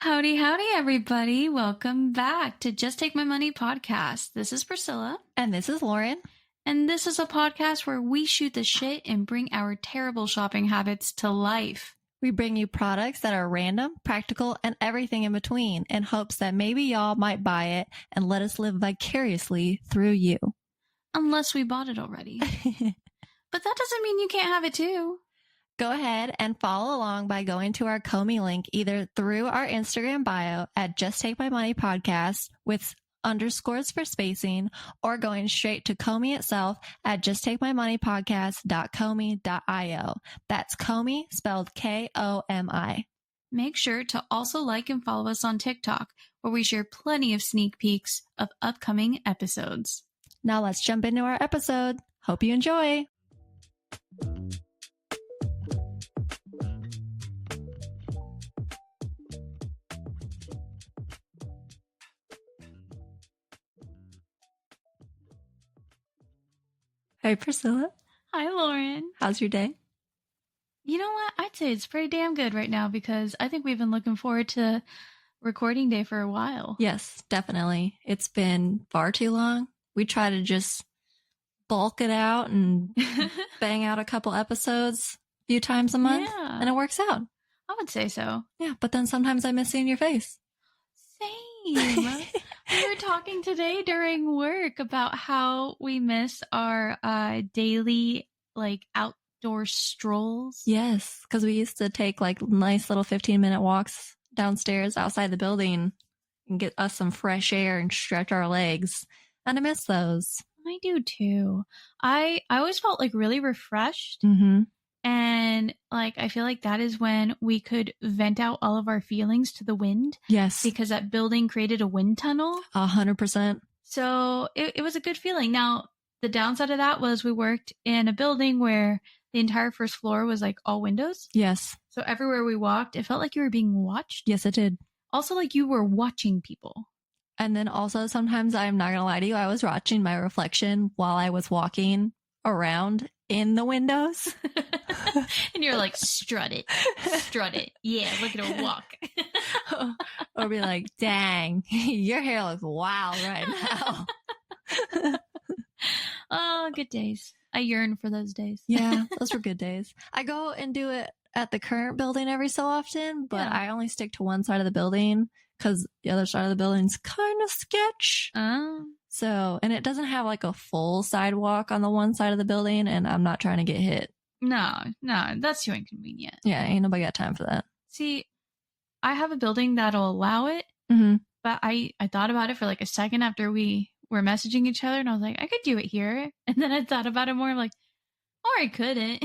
Howdy, howdy, everybody. Welcome back to Just Take My Money podcast. This is Priscilla. And this is Loren. And this is a podcast where we shoot the shit and bring our terrible shopping habits to life. We bring you products that are random, practical, and everything in between in hopes that maybe y'all might buy it and let us live vicariously through you. Unless we bought it already. But that doesn't mean you can't have it too. Go ahead and follow along by going to our Komi link either through our Instagram bio at Just Take My Money Podcast with underscores for spacing, or going straight to Komi itself at justtakemymoneypodcast.komi.io. That's Komi, spelled Komi. Make sure to also like and follow us on TikTok, where we share plenty of sneak peeks of upcoming episodes. Now let's jump into our episode. Hope you enjoy. Hey, Priscilla. Hi, Loren. How's your day? You know what? I'd say it's pretty damn good right now because I think we've been looking forward to recording day for a while. Yes, definitely. It's been far too long. We try to just bulk it out and bang out a couple episodes a few times a month, and it works out. I would say so. Yeah, but then sometimes I miss seeing your face. Same. We were talking today during work about how we miss our daily outdoor strolls. Yes, because we used to take nice little 15-minute walks downstairs outside the building and get us some fresh air and stretch our legs. And I miss those. I do too. I always felt really refreshed. Mm-hmm. And I feel like that is when we could vent out all of our feelings to the wind. Yes. Because that building created a wind tunnel. 100%. So it was a good feeling. Now, the downside of that was we worked in a building where the entire first floor was all windows. Yes. So everywhere we walked, it felt like you were being watched. Yes, it did. Also, you were watching people. And then also sometimes, I'm not going to lie to you, I was watching my reflection while I was walking around in the windows. And you're strut it. Strut it. Yeah, look at her walk. Or be like, dang, your hair looks wild right now. Oh, good days. I yearn for those days. Yeah, those were good days. I go and do it at the current building every so often, but I only stick to one side of the building because the other side of the building's kind of sketch. So, and it doesn't have a full sidewalk on the one side of the building, and I'm not trying to get hit. No, that's too inconvenient. Yeah, ain't nobody got time for that. See, I have a building that'll allow it, but I thought about it for a second after we were messaging each other, and I was like, I could do it here. And then I thought about it more, I'm like, or I couldn't.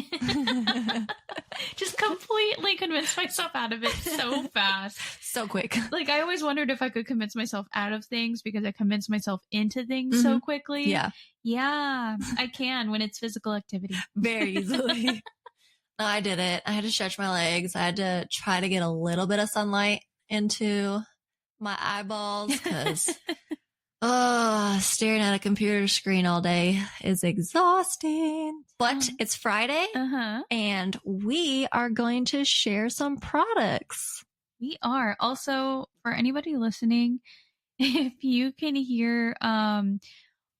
Just completely convinced myself out of it so fast. So quick. I always wondered if I could convince myself out of things because I convinced myself into things so quickly. Yeah. Yeah, I can when it's physical activity. Very easily. No, I did it. I had to stretch my legs. I had to try to get a little bit of sunlight into my eyeballs because staring at a computer screen all day is exhausting. But it's Friday, and we are going to share some products. We are. Also, for anybody listening, if you can hear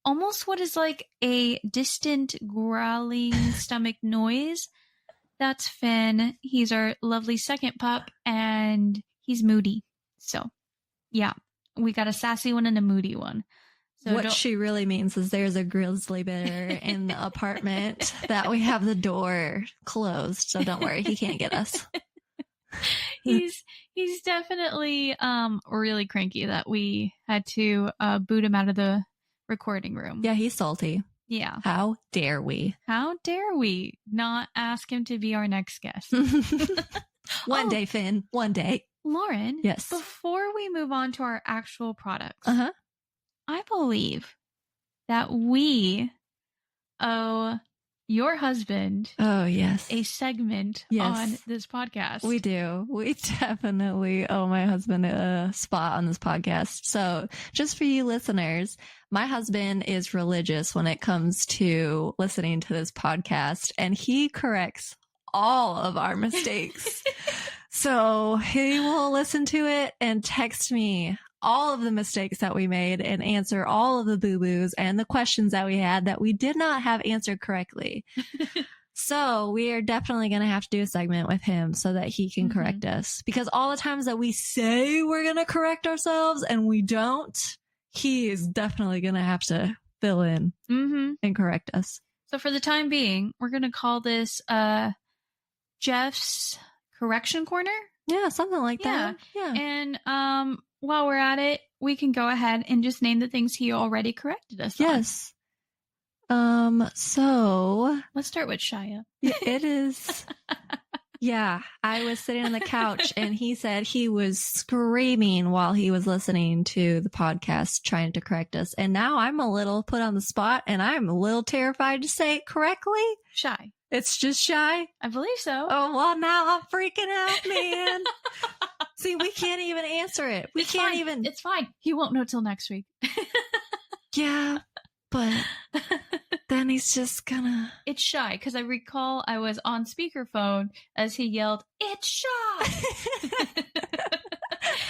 almost what is a distant growling stomach noise, that's Finn. He's our lovely second pup, and he's moody. So, yeah, we got a sassy one and a moody one. So what she really means is there's a grizzly bear in the apartment that we have the door closed. So don't worry, he can't get us. He's definitely really cranky that we had to boot him out of the recording room. Yeah, he's salty. Yeah. How dare we? How dare we not ask him to be our next guest? One day, Finn. One day. Loren. Yes. Before we move on to our actual products, I believe that we owe your husband a segment on this podcast. We do. We definitely owe my husband a spot on this podcast. So just for you listeners, my husband is religious when it comes to listening to this podcast, and he corrects all of our mistakes. So he will listen to it and text me all of the mistakes that we made and answer all of the boo-boos and the questions that we had that we did not have answered correctly. So we are definitely going to have to do a segment with him so that he can correct us. Because all the times that we say we're going to correct ourselves and we don't, he is definitely going to have to fill in and correct us. So for the time being, we're going to call this Jeff's Correction Corner? Yeah, something like that. Yeah. And while we're at it, we can go ahead and just name the things he already corrected us on. Yes. So let's start with Shia. It is. Yeah, I was sitting on the couch and he said he was screaming while he was listening to the podcast trying to correct us. And now I'm a little put on the spot and I'm a little terrified to say it correctly. Shy. It's just Shy? I believe so. Oh, well, now I'm freaking out, man. See, we can't even answer it. We can't even. It's fine. He won't know till next week. Yeah, but then he's just gonna. It's Shy, because I recall I was on speakerphone as he yelled, "It's Shy!"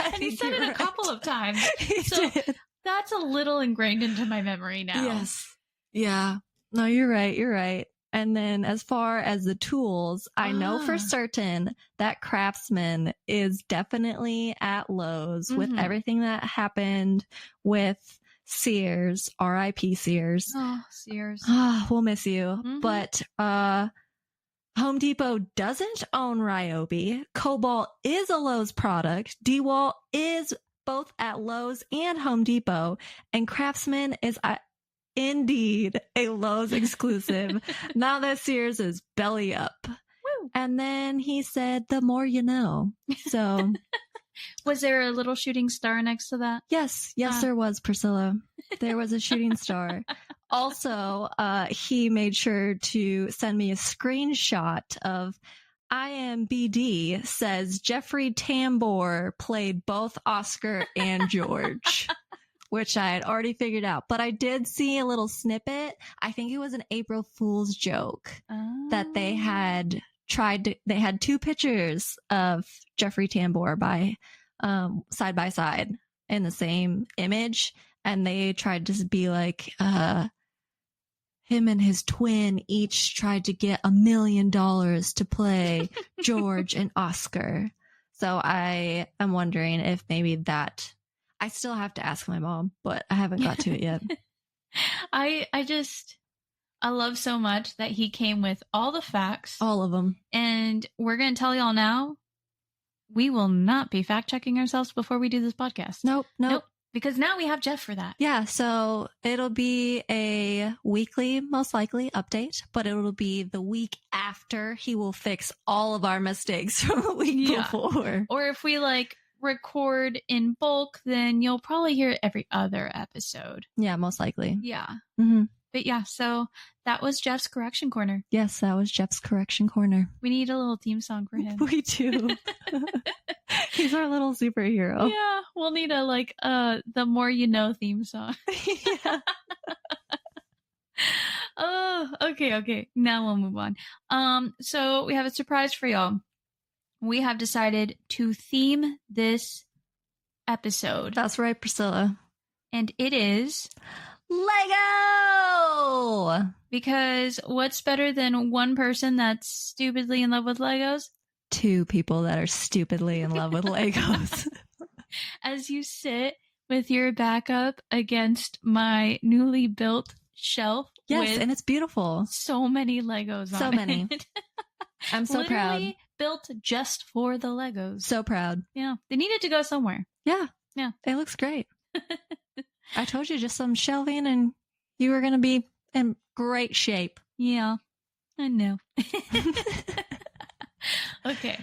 And he said it a couple of times. He did. That's a little ingrained into my memory now. Yes. Yeah. No, you're right. You're right. And then as far as the tools, I know for certain that Craftsman is definitely at Lowe's with everything that happened with Sears, RIP Sears. Oh, Sears. We'll miss you. But Home Depot doesn't own Ryobi. Cobalt is a Lowe's product. DeWalt is both at Lowe's and Home Depot. And Craftsman is indeed a Lowe's exclusive. Now that Sears is belly up. Woo. And then he said, the more you know. So was there a little shooting star next to that? Yes, there was, Priscilla. There was a shooting star. Also, he made sure to send me a screenshot of IMBD says Jeffrey Tambor played both Oscar and George. Which I had already figured out. But I did see a little snippet. I think it was an April Fool's joke that they had they had two pictures of Jeffrey Tambor side by side in the same image. And they tried to be like, him and his twin each tried to get $1 million to play George and Oscar. So I am wondering if maybe that... I still have to ask my mom, but I haven't got to it yet. I love so much that he came with all the facts. All of them. And we're going to tell y'all now, we will not be fact checking ourselves before we do this podcast. Nope. Because now we have Jeff for that. Yeah, so it'll be a weekly, most likely, update, but it'll be the week after he will fix all of our mistakes from the week before. Or if we record in bulk, then you'll probably hear it every other episode. Yeah, most likely. Yeah. Mm-hmm. But yeah, so that was Jeff's Correction Corner. Yes, that was Jeff's Correction Corner. We need a little theme song for him. We do. He's our little superhero. Yeah, we'll need a the more you know theme song. Yeah. Oh, okay. Now we'll move on. So we have a surprise for y'all. We have decided to theme this episode. That's right, Priscilla. And it is Lego! Because what's better than one person that's stupidly in love with Legos? Two people that are stupidly in love with Legos. As you sit with your back up against my newly built shelf. Yes, and it's beautiful. So many Legos on it. So many. I'm so proud. Built just for the Legos. So proud. Yeah. They needed to go somewhere. Yeah. Yeah. It looks great. I told you, just some shelving and you were going to be in great shape. Yeah. I know. Okay.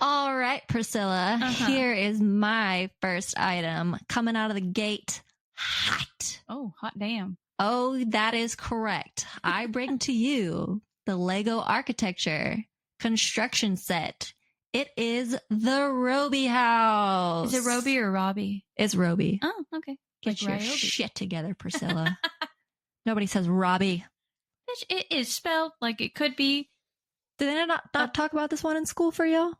All right, Priscilla. Here is my first item coming out of the gate. Hot. Oh, hot damn. Oh, that is correct. I bring to you the Lego architecture construction set. It is the Roby house. Is it Roby or Robbie? It's Roby. Oh, okay. Get your shit together, Priscilla. Nobody says Robbie. It is spelled like it could be. Did they not talk about this one in school for y'all?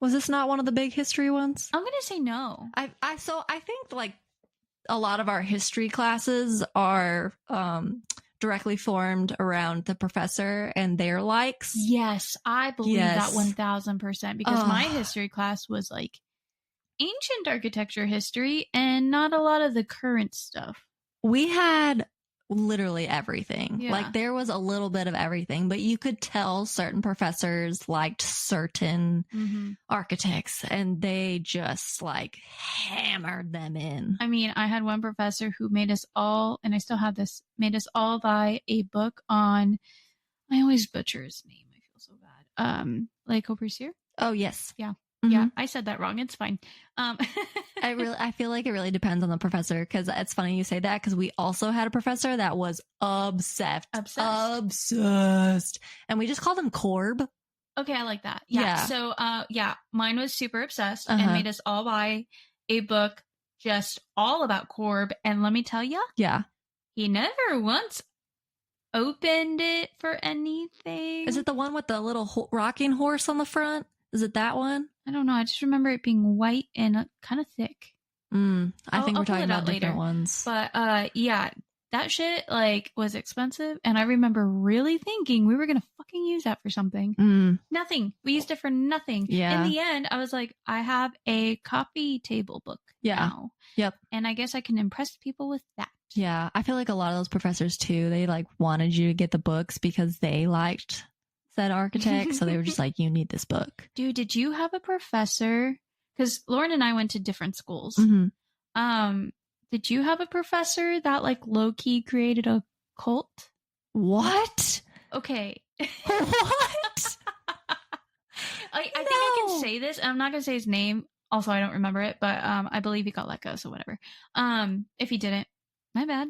Was this not one of the big history ones? I'm going to say no. I think like a lot of our history classes are directly formed around the professor and their likes. Yes, I believe that 1000%, because my history class was like ancient architecture history and not a lot of the current stuff. We had literally everything. Yeah. Like there was a little bit of everything, but you could tell certain professors liked certain architects and they just like hammered them in. I mean, I had one professor who made us all, and I still have this, made us all buy a book on, I always butcher his name. I feel so bad. Le Corbusier? Oh, yes. Yeah. Yeah, I said that wrong. It's fine. I feel like it really depends on the professor, because it's funny you say that, because we also had a professor that was obsessed. And we just called him Corb. Okay, I like that. Yeah. So, mine was super obsessed and made us all buy a book just all about Corb. And let me tell you, he never once opened it for anything. Is it the one with the little rocking horse on the front? Is it that one? I don't know. I just remember it being white and kind of thick. I think we're talking about different ones. But that shit like was expensive, and I remember really thinking we were gonna fucking use that for something. Nothing. We used it for nothing. In the end, I was like, I have a coffee table book now. Yep. And I guess I can impress people with that. Yeah, I feel like a lot of those professors too, they like wanted you to get the books because they liked said architect, so they were just like, you need this book. Dude, did you have a professor, because Loren and I went to different schools, did you have a professor that like low-key created a cult? What? Okay. What? I think I can say this, and I'm not gonna say his name, also I don't remember it, but I believe he got let go, so whatever. If he didn't, my bad.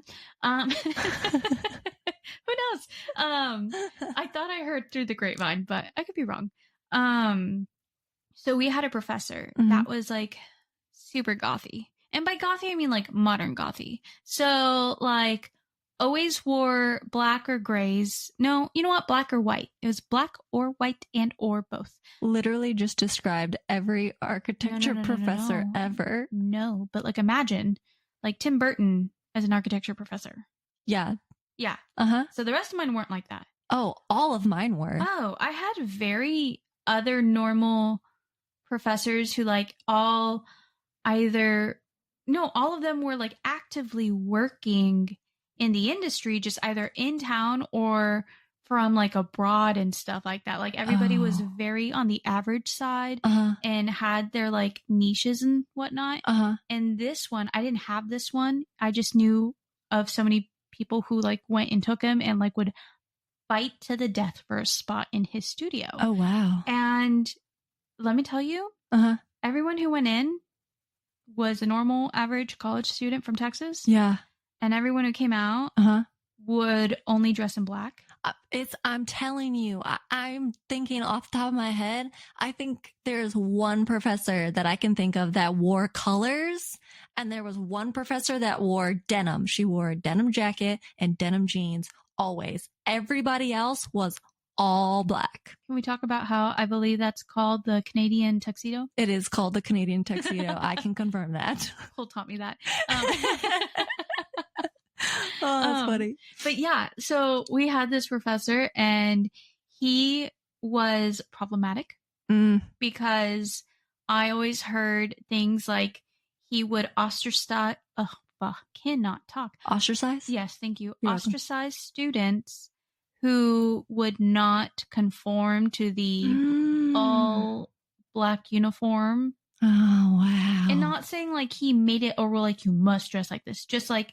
Who knows? I thought I heard through the grapevine, but I could be wrong. So we had a professor that was like super gothy. And by gothy, I mean like modern gothy. So like always wore black or grays. No, you know what? Black or white. It was black or white and or both. Literally just described every architecture professor ever. No, but like imagine like Tim Burton as an architecture professor. Yeah. Yeah. So the rest of mine weren't like that. Oh, all of mine were. Oh, I had very other normal professors who like all of them were like actively working in the industry, just either in town or from like abroad and stuff like that. Like everybody was very on the average side and had their like niches and whatnot. And this one, I didn't have this one. I just knew of so many people who like went and took him and like would fight to the death for a spot in his studio. Oh, wow. And let me tell you, everyone who went in was a normal average college student from Texas. Yeah. And everyone who came out would only dress in black. I'm telling you, I'm thinking off the top of my head, I think there's one professor that I can think of that wore colors, and there was one professor that wore denim. She wore a denim jacket and denim jeans always. Everybody else was all black. Can we talk about how I believe that's called the Canadian tuxedo? It is called the Canadian tuxedo. I can confirm that. Cole taught me that. Oh, that's funny. But yeah, so we had this professor and he was problematic because I always heard things like he would ostracize. Cannot talk. Ostracize? Yes, thank you. Ostracize students who would not conform to the all black uniform. Oh, wow. And not saying like he made it a rule like you must dress like this. Just like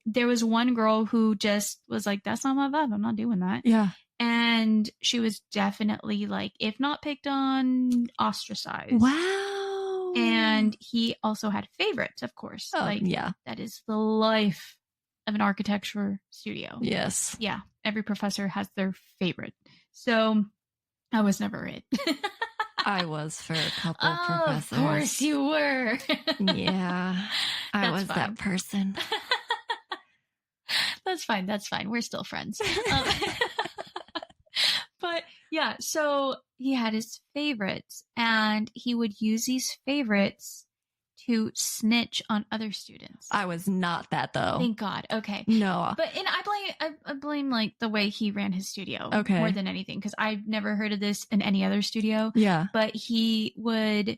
there was one girl who just was like, that's not my vibe. I'm not doing that. Yeah. And she was definitely like, if not picked on, ostracized. Wow. And he also had favorites, of course. Oh, like, yeah. That is the life of an architecture studio. Yes. Yeah. Every professor has their favorite. So I was never it. I was for a couple professors. Of course you were. Yeah. I was fine. That person. That's fine. We're still friends. But yeah, so he had his favorites, and he would use these favorites to snitch on other students. I was not that, though. Thank God. Okay. No. But I blame like the way he ran his studio more than anything, because I've never heard of this in any other studio. Yeah. But he would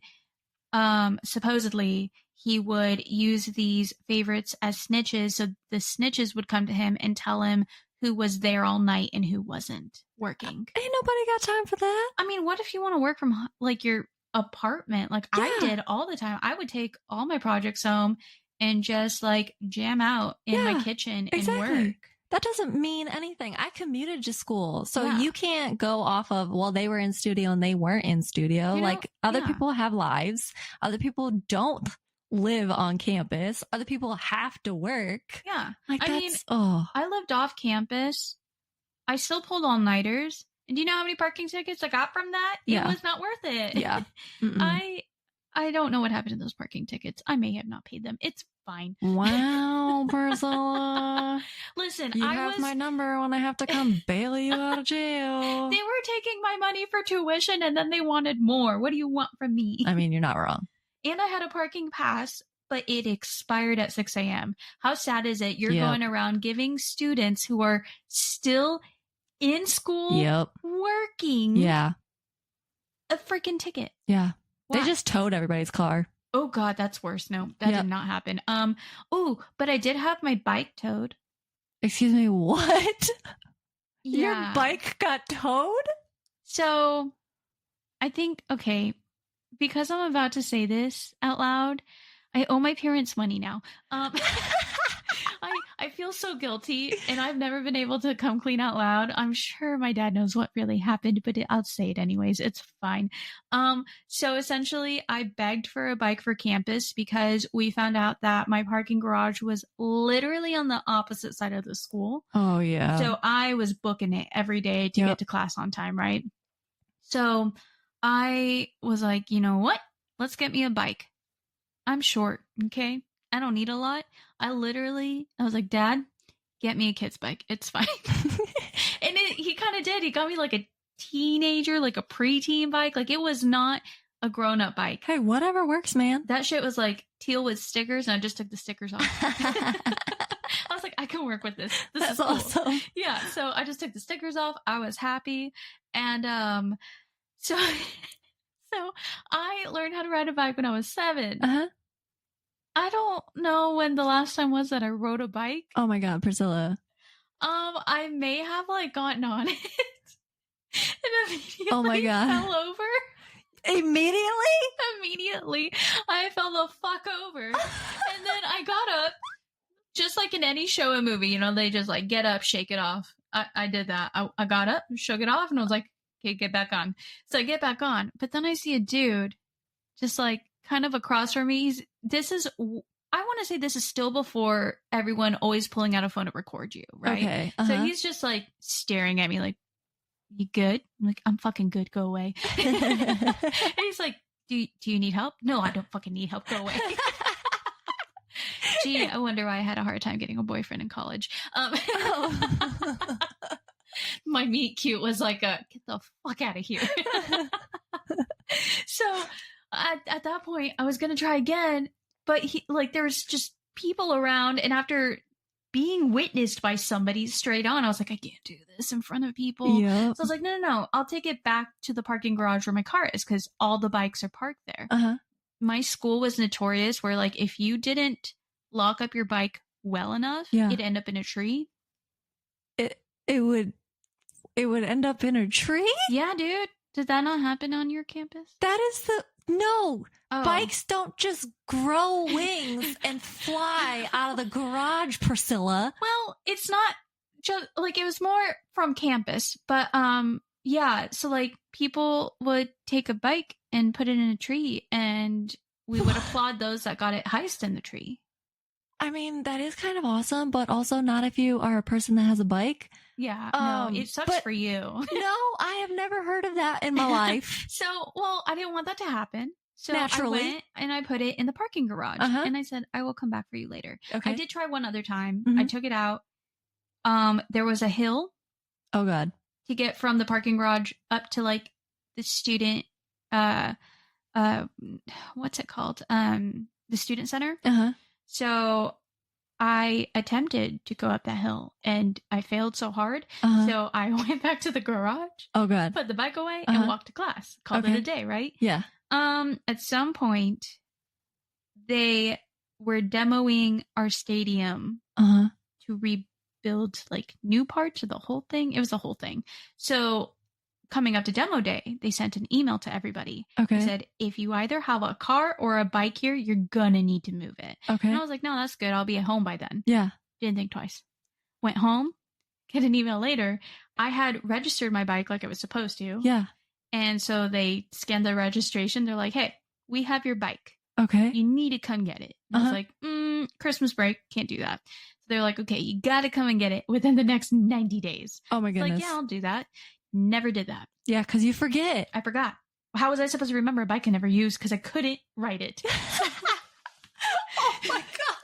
supposedly he would use these favorites as snitches, so the snitches would come to him and tell him who was there all night and who wasn't working. Ain't nobody got time for that. I mean, what if you want to work from like your apartment? Like I did all the time. I would take all my projects home and just like jam out in my kitchen and work. That doesn't mean anything. I commuted to school. So you can't go off of, well, they were in studio and they weren't in studio. Like other people have lives. Other people don't live on campus. Other people have to work. Yeah. Like I mean, I lived off campus. I still pulled all-nighters. And do you know how many parking tickets I got from that? It was not worth it. Yeah. I don't know what happened to those parking tickets. I may have not paid them. It's fine. Wow, Priscilla. Listen, you have my number when I have to come bail you out of jail. They were taking my money for tuition and then they wanted more. What do you want from me? I mean, you're not wrong. And I had a parking pass, but it expired at 6 a.m. How sad is it? You're going around giving students who are still in school working a freaking ticket. Yeah. Why? They just towed everybody's car. Oh God, that's worse. No, that did not happen. But I did have my bike towed. Excuse me, what? Yeah. Your bike got towed? So I think, because I'm about to say this out loud, I owe my parents money now. I feel so guilty, and I've never been able to come clean out loud. I'm sure my dad knows what really happened, but I'll say it anyways. It's fine. So essentially, I begged for a bike for campus because we found out that my parking garage was literally on the opposite side of the school. Oh, yeah. So I was booking it every day to get to class on time, right? So I was like, you know what? Let's get me a bike. I'm short, okay? I don't need a lot. I was like, Dad, get me a kid's bike. It's fine. And he kind of did. He got me like a teenager, like a preteen bike. Like it was not a grown-up bike. Hey, whatever works, man. That shit was like teal with stickers, and I just took the stickers off. I was like, I can work with this. That's cool. Awesome. Yeah, so I just took the stickers off. I was happy. And so I learned how to ride a bike when I was 7. Uh-huh. I don't know when the last time was that I rode a bike. Oh my God, Priscilla. I may have like gotten on it and immediately fell over. Immediately, I fell the fuck over. And then I got up, just like in any show and movie, they just like get up, shake it off. I did that. I got up, shook it off, and I was like, okay, get back on. So I get back on, but then I see a dude just like kind of across from me. I want to say this is still before everyone always pulling out a phone to record you, right? Okay. So he's just like staring at me like, you good? I'm like, I'm fucking good. Go away. And he's like, do you need help? No, I don't fucking need help. Go away. Gee, I wonder why I had a hard time getting a boyfriend in college. My meet cute was like, get the fuck out of here. So at that point, I was going to try again, but there was just people around, and after being witnessed by somebody straight on, I was like, I can't do this in front of people. Yep. So I was like, no, I'll take it back to the parking garage where my car is, because all the bikes are parked there. Uh-huh. My school was notorious where like if you didn't lock up your bike well enough, it'd end up in a tree. It would end up in a tree? Yeah, dude. Did that not happen on your campus? No. Oh. Bikes don't just grow wings and fly out of the garage, Priscilla. Well, it's not just like, it was more from campus, but yeah, so like people would take a bike and put it in a tree, and we would applaud those that got it highest in the tree. I mean, that is kind of awesome, but also not if you are a person that has a bike. Yeah, no, it sucks for you. No, I have never heard of that in my life. So, I didn't want that to happen. So naturally, I went and I put it in the parking garage, and I said, I will come back for you later. Okay. I did try one other time. I took it out. There was a hill. Oh God. To get from the parking garage up to like the student, what's it called? The student center. So I attempted to go up that hill and I failed so hard. So I went back to the garage. Oh God. Put the bike away and walked to class. Called it a day, right? Yeah. At some point they were demoing our stadium to rebuild like new parts of the whole thing. It was the whole thing. So coming up to demo day, they sent an email to everybody. Okay. They said, if you either have a car or a bike here, you're gonna need to move it. Okay. And I was like, no, that's good. I'll be at home by then. Yeah. Didn't think twice. Went home, get an email later. I had registered my bike like it was supposed to. Yeah. And so they scanned the registration. They're like, hey, we have your bike. Okay. You need to come get it. I was like, Christmas break, can't do that. So they're like, okay, you got to come and get it within the next 90 days. Oh my goodness. Like, yeah, I'll do that. Never did that. Yeah, because you forget. I forgot. How was I supposed to remember a bike I never used because I couldn't ride it? Oh my God.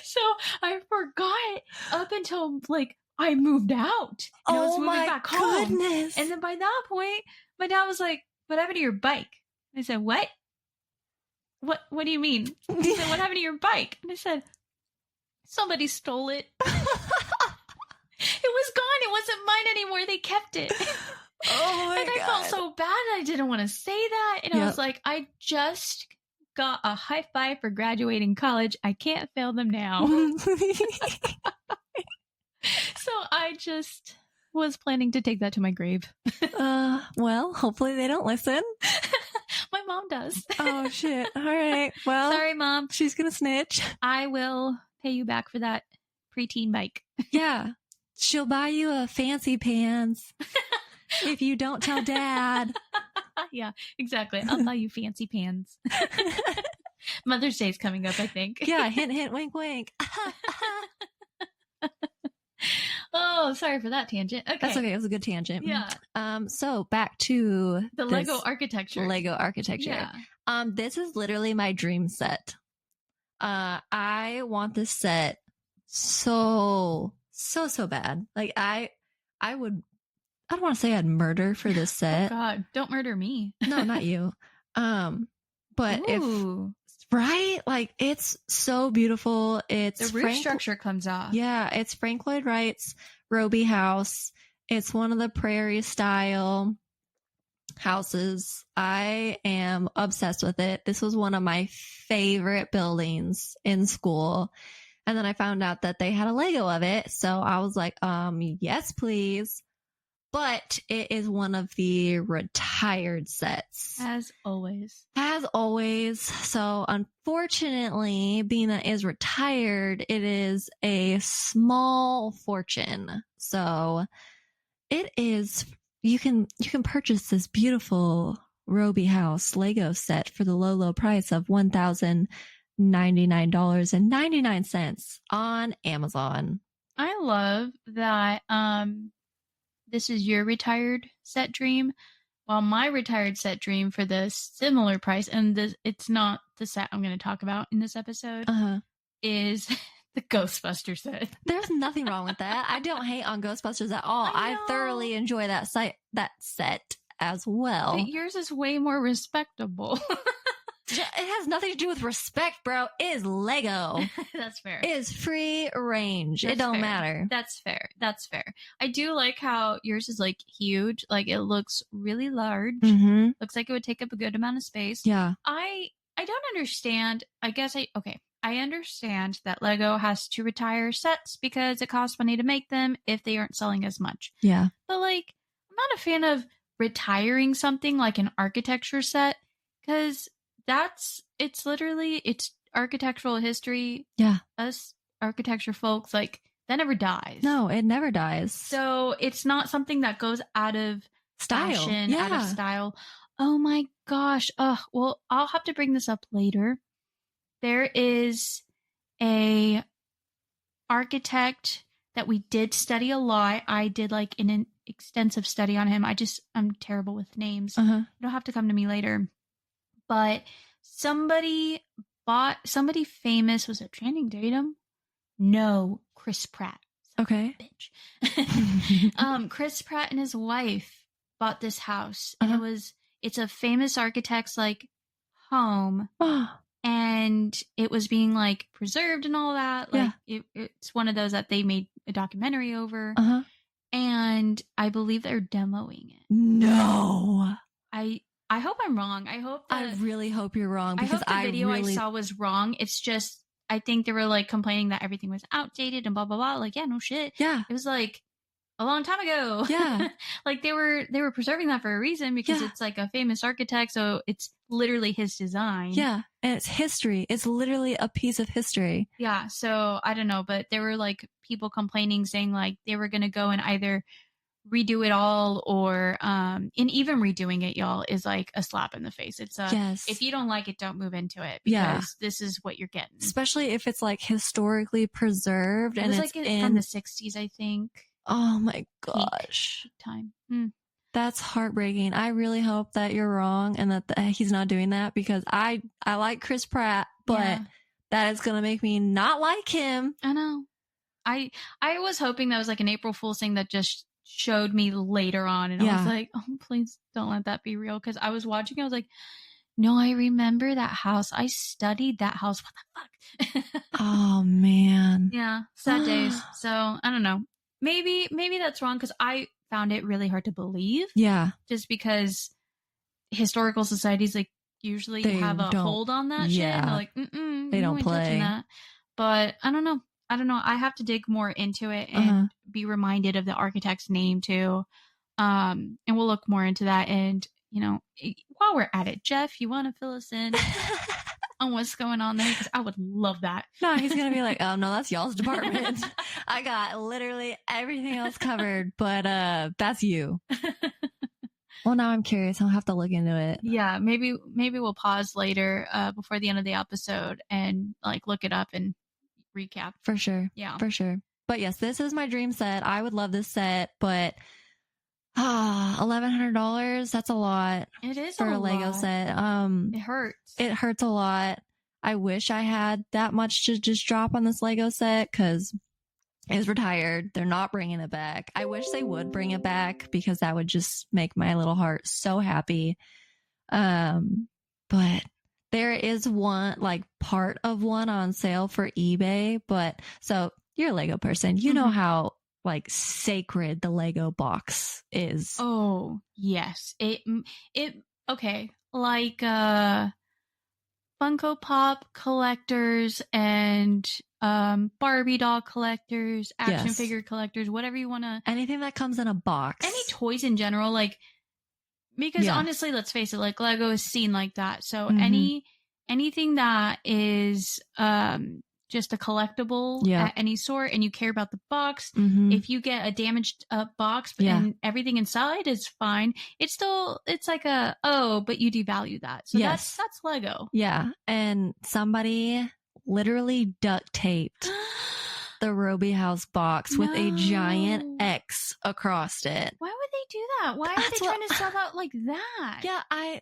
So I forgot up until like I moved out. And I was moving back home. Goodness. And then by that point, my dad was like, what happened to your bike? I said, what? What do you mean? He said, what happened to your bike? And I said, somebody stole it. It was gone. It wasn't mine anymore. They kept it. Oh my God. I felt so bad. I didn't want to say that. And I was like, I just got a high five for graduating college. I can't fail them now. So I just was planning to take that to my grave. Well, hopefully they don't listen. My mom does. Oh shit. All right. Well, sorry, Mom. She's gonna snitch. I will pay you back for that preteen bike. Yeah. She'll buy you a fancy pants if you don't tell Dad. Yeah, exactly. I'll buy you fancy pants. Mother's Day is coming up, I think. Yeah, hint, hint, wink, wink. Oh, sorry for that tangent. Okay. That's okay. It was a good tangent. Yeah. So back to the Lego architecture. Lego architecture. Yeah. This is literally my dream set. I want this set so bad. Like I don't want to say I'd murder for this set. Oh God, don't murder me. No, not you. But Ooh. Right? Like, it's so beautiful. It's the roof structure comes off. Yeah, it's Frank Lloyd Wright's Roby house. It's one of the prairie style houses. I am obsessed with it. This was one of my favorite buildings in school. And then I found out that they had a Lego of it. So I was like, yes, please. But it is one of the retired sets. As always. As always. So unfortunately, being that it is retired, it is a small fortune. So it is, you can purchase this beautiful Roby House Lego set for the low price of $1,099.99 on Amazon. I love that this is your retired set dream, while my retired set dream for the similar price, and it's not the set I'm going to talk about in this episode, is the Ghostbuster set. There's nothing wrong with that. I don't hate on Ghostbusters at all. I thoroughly enjoy that set as well. But yours is way more respectable. It has nothing to do with respect, bro. It is Lego. That's fair. It is free range. It don't matter. That's fair. That's fair. I do like how yours is like huge. Like it looks really large. Mm-hmm. Looks like it would take up a good amount of space. Yeah. I don't understand. I understand that Lego has to retire sets because it costs money to make them if they aren't selling as much. Yeah. But like, I'm not a fan of retiring something like an architecture set because it's architectural history. Yeah. Us architecture folks, like, that never dies. No, it never dies. So it's not something that goes out of style. Fashion, out of style. Oh my gosh. Well, I'll have to bring this up later. There is a architect that we did study a lot. I did like an extensive study on him. I'm terrible with names. It'll have to come to me later. But somebody famous, was it Channing Tatum? No, Chris Pratt. Okay. Bitch. Chris Pratt and his wife bought this house, and it was it's a famous architect's like home. And it was being like preserved and all that. Like it's one of those that they made a documentary over. And I believe they're demoing it. No. I hope I'm wrong. I really hope you're wrong, because I hope the video I saw was wrong. It's just, I think they were like complaining that everything was outdated and blah blah blah. Like, yeah, no shit. Yeah. It was like a long time ago. Yeah. Like they were preserving that for a reason, because it's like a famous architect, so it's literally his design. Yeah. And it's history. It's literally a piece of history. Yeah. So I don't know, but there were like people complaining, saying like they were going to go and either redo it all, or and even redoing it, y'all, is like a slap in the face. It's if you don't like it, don't move into it, because this is what you're getting. Especially if it's like historically preserved, and it's like from the 60s, I think. Oh my gosh. Peak time. That's heartbreaking. I really hope that you're wrong and that he's not doing that, because I like Chris Pratt, but that is going to make me not like him. I know. I was hoping that was like an April Fool's thing that just showed me later on, and I was like, oh, please don't let that be real, because I was watching, I was like, no, I remember that house. I studied that house. What the fuck? Oh man. Yeah, sad days. So I don't know. Maybe that's wrong, because I found it really hard to believe. Yeah. Just because historical societies like usually have a hold on that shit. And they're like, they don't play that. But I don't know. I have to dig more into it and be reminded of the architect's name too. And we'll look more into that. And, you know, while we're at it, Jeff, you want to fill us in on what's going on there? Because I would love that. No, he's going to be like, oh, no, that's y'all's department. I got literally everything else covered, but that's you. Well, now I'm curious. I'll have to look into it. Yeah, maybe we'll pause later before the end of the episode and like look it up and recap. For sure. Yeah. For sure. But yes, this is my dream set. I would love this set, but $1,100, that's a lot. It is for a Lego set. It hurts. It hurts a lot. I wish I had that much to just drop on this Lego set, because it's retired. They're not bringing it back. I wish they would bring it back, because that would just make my little heart so happy. But there is one, like part of one on sale for eBay. But so you're a Lego person. You know how like sacred the Lego box is. Oh, yes. It okay. Like Funko Pop collectors and Barbie doll collectors, action figure collectors, whatever you want to. Anything that comes in a box. Any toys in general, like, because honestly, let's face it, like Lego is seen like that. So anything that is just a collectible at any sort, and you care about the box, if you get a damaged box and everything inside is fine, it's like but you devalue that. So that's Lego. Yeah. And somebody literally duct taped the Roby House box with a giant X across it. Why would they do that? Why are they trying to sell out like that? Yeah, I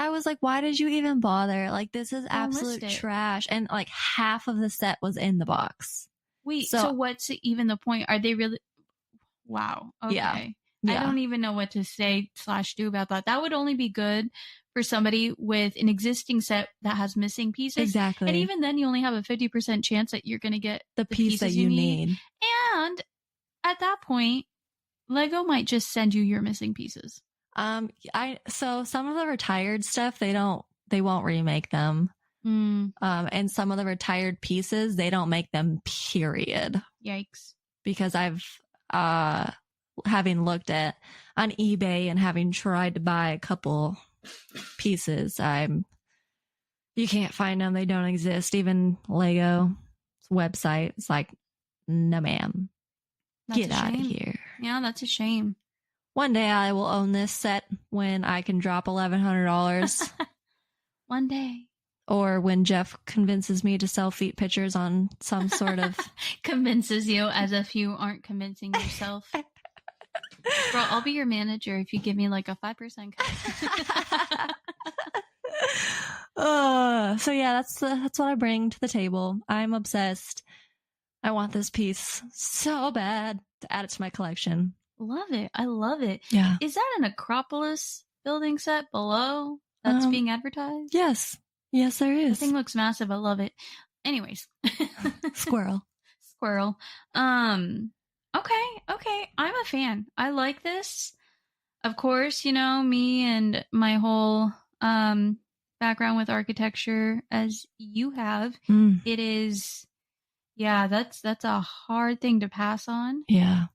was like, why did you even bother? Like, this is absolute trash. And like half of the set was in the box. Wait, so what's even the point? Are they really? Wow. Okay. Yeah. I don't even know what to say / do about that. That would only be good for somebody with an existing set that has missing pieces. Exactly. And even then, you only have a 50% chance that you're going to get the piece that you need. And at that point, Lego might just send you your missing pieces. So some of the retired stuff, they won't remake them. And some of the retired pieces, they don't make them, period. Yikes. Because I've, having looked at on eBay and having tried to buy a couple pieces, you can't find them. They don't exist. Even Lego's website, it's like, no ma'am, get out of here. Yeah, that's a shame. One day I will own this set when I can drop $1,100. One day. Or when Jeff convinces me to sell feet pictures on some sort of convinces you, as if you aren't convincing yourself. Bro, I'll be your manager if you give me like a 5% cut. So yeah, that's what I bring to the table. I'm obsessed. I want this piece so bad to add it to my collection. Love it. I love it. Yeah. Is that an Acropolis building set below that's being advertised? Yes. Yes, there is. The thing looks massive. I love it. Anyways. Squirrel. Okay. I'm a fan. I like this. Of course, me and my whole background with architecture as you have, it is, that's a hard thing to pass on. Yeah.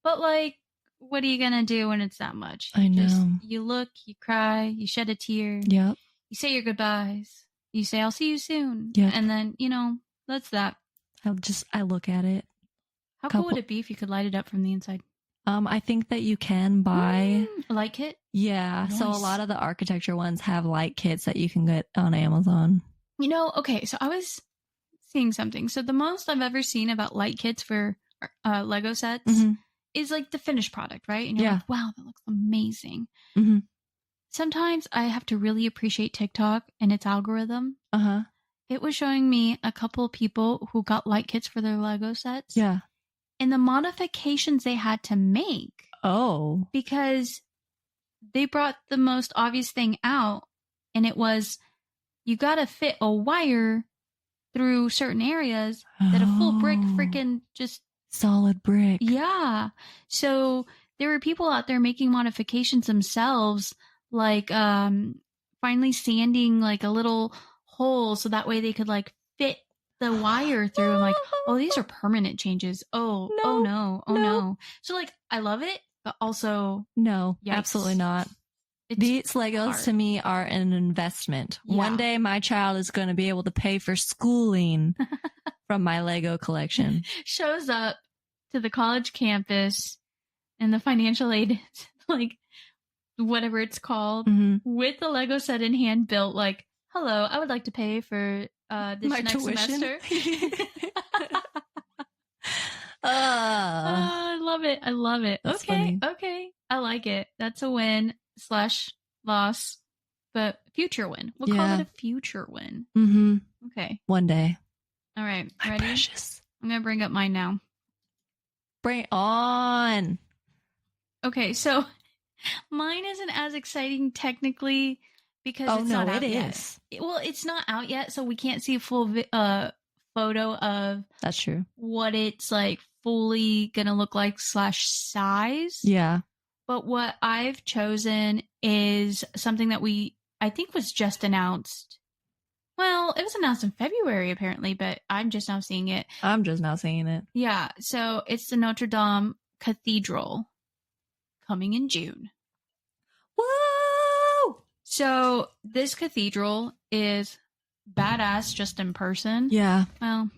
But like, what are you going to do when it's that much? I know. You look, you cry, you shed a tear. Yep. You say your goodbyes. You say, I'll see you soon. Yep. And then, that's that. I look at it. How cool would it be if you could light it up from the inside? I think that you can buy a light kit. Yeah. Nice. So a lot of the architecture ones have light kits that you can get on Amazon. Okay. So I was seeing something. So the most I've ever seen about light kits for Lego sets is like the finished product, right? And you're like, wow, that looks amazing. Mm-hmm. Sometimes I have to really appreciate TikTok and its algorithm. It was showing me a couple of people who got light kits for their Lego sets. Yeah. And the modifications they had to make. Oh. Because they brought the most obvious thing out, and it was you got to fit a wire through certain areas that a full brick freaking just... Solid brick. Yeah. So there were people out there making modifications themselves, like finally sanding like a little hole so that way they could like fit the wire through. I'm like, oh, these are permanent changes. Oh no. So like, I love it, but also no, yikes. Absolutely not. These Legos hard. To me are an investment. Yeah. One day my child is going to be able to pay for schooling from my Lego collection. Shows up to the college campus and the financial aid, like whatever it's called, with the Lego set in hand, built like, hello, I would like to pay for this my next tuition. semester. I love it. That's funny. Okay. I like it. That's a win / loss, but future win. We'll call it a future win. Mm-hmm. Okay. One day. All right. My ready? Precious. I'm going to bring up mine now. Bring it on. Okay. So mine isn't as exciting technically because it's not out yet. Well, it's not out yet, so we can't see a full photo of that's true what it's like fully gonna look like / size. Yeah. But what I've chosen is something that I think was just announced. Well, it was announced in February apparently, but I'm just now seeing it. I'm just now seeing it. Yeah, so it's the Notre Dame Cathedral coming in June. Whoa! So this cathedral is badass just in person. Yeah. Well,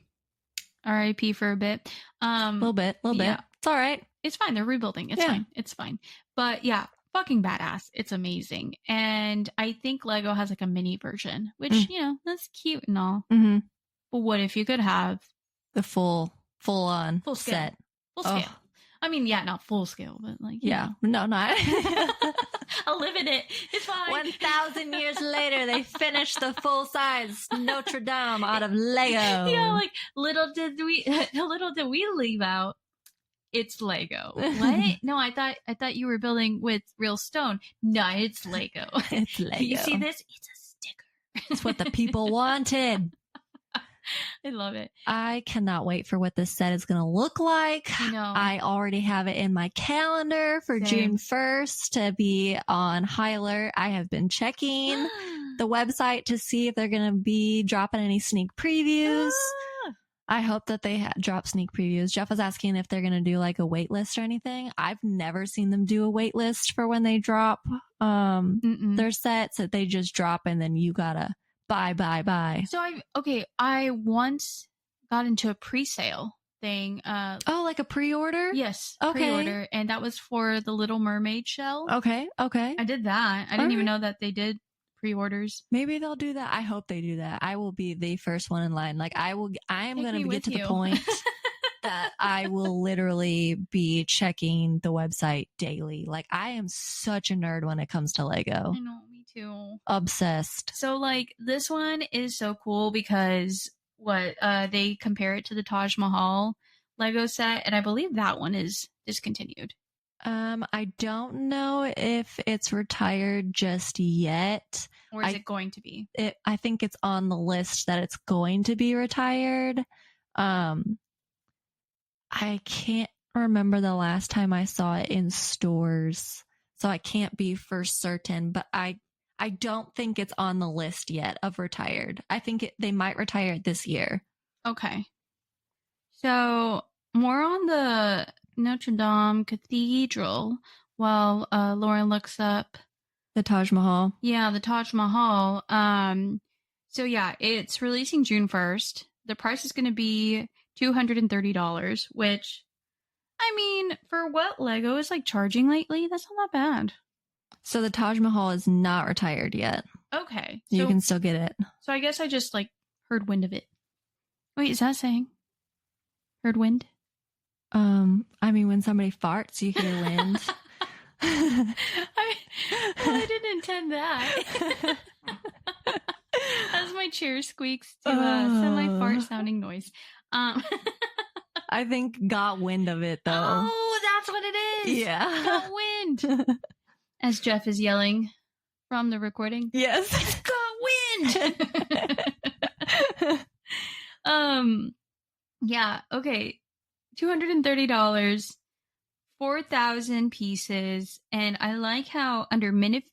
RIP for a bit. Little bit. It's all right. It's fine. They're rebuilding. It's fine. But yeah, fucking badass. It's amazing. And I think Lego has like a mini version, which, that's cute and all. Mm-hmm. But what if you could have the full on full scale. set? Full scale. I mean, not full scale, but like, no, not. I'll live in it. It's fine. 1,000 years later, they finished the full size Notre Dame out of Lego. Yeah, like little did we leave out. It's Lego. What? No, I thought you were building with real stone. No, it's Lego. It's Lego. You see this? It's a sticker. It's what the people wanted. I love it. I cannot wait for what this set is going to look like. I already have it in my calendar for June 1st to be on High Alert. I have been checking the website to see if they're going to be dropping any sneak previews. I hope that they drop sneak previews. Jeff was asking if they're going to do like a wait list or anything. I've never seen them do a wait list for when they drop their sets, that they just drop and then you gotta buy. So I once got into a pre-sale thing. Like a pre-order? Yes. Okay. Pre-order. And that was for the Little Mermaid shell. Okay. I did that. I didn't even know that they did pre-orders. Maybe they'll do that. I hope they do that. I will be the first one in line. Like I am going to get to the point that I will literally be checking the website daily. Like I am such a nerd when it comes to Lego. I know, me too. Obsessed. So like this one is so cool because they compare it to the Taj Mahal Lego set, and I believe that one is discontinued. I don't know if it's retired just yet. Or is it going to be? I think it's on the list that it's going to be retired. I can't remember the last time I saw it in stores, so I can't be for certain, but I don't think it's on the list yet of retired. I think they might retire it this year. Okay. So, more on the Notre Dame Cathedral while Loren looks up the Taj Mahal. Yeah, the Taj Mahal. So yeah, it's releasing June 1st. The price is going to be $230, which, I mean, for what Lego is like charging lately, that's not that bad. So the Taj Mahal is not retired yet. Okay. You can still get it. So I guess I just like heard wind of it. Wait, is that saying? Heard wind? I mean, when somebody farts, you hear wind. I didn't intend that. As my chair squeaks to semi-fart sounding noise. I think got wind of it, though. Oh, that's what it is. Yeah. Got wind. As Jeff is yelling from the recording. Yes. It's got wind. Yeah, okay. $230, 4,000 pieces, and I like how under mini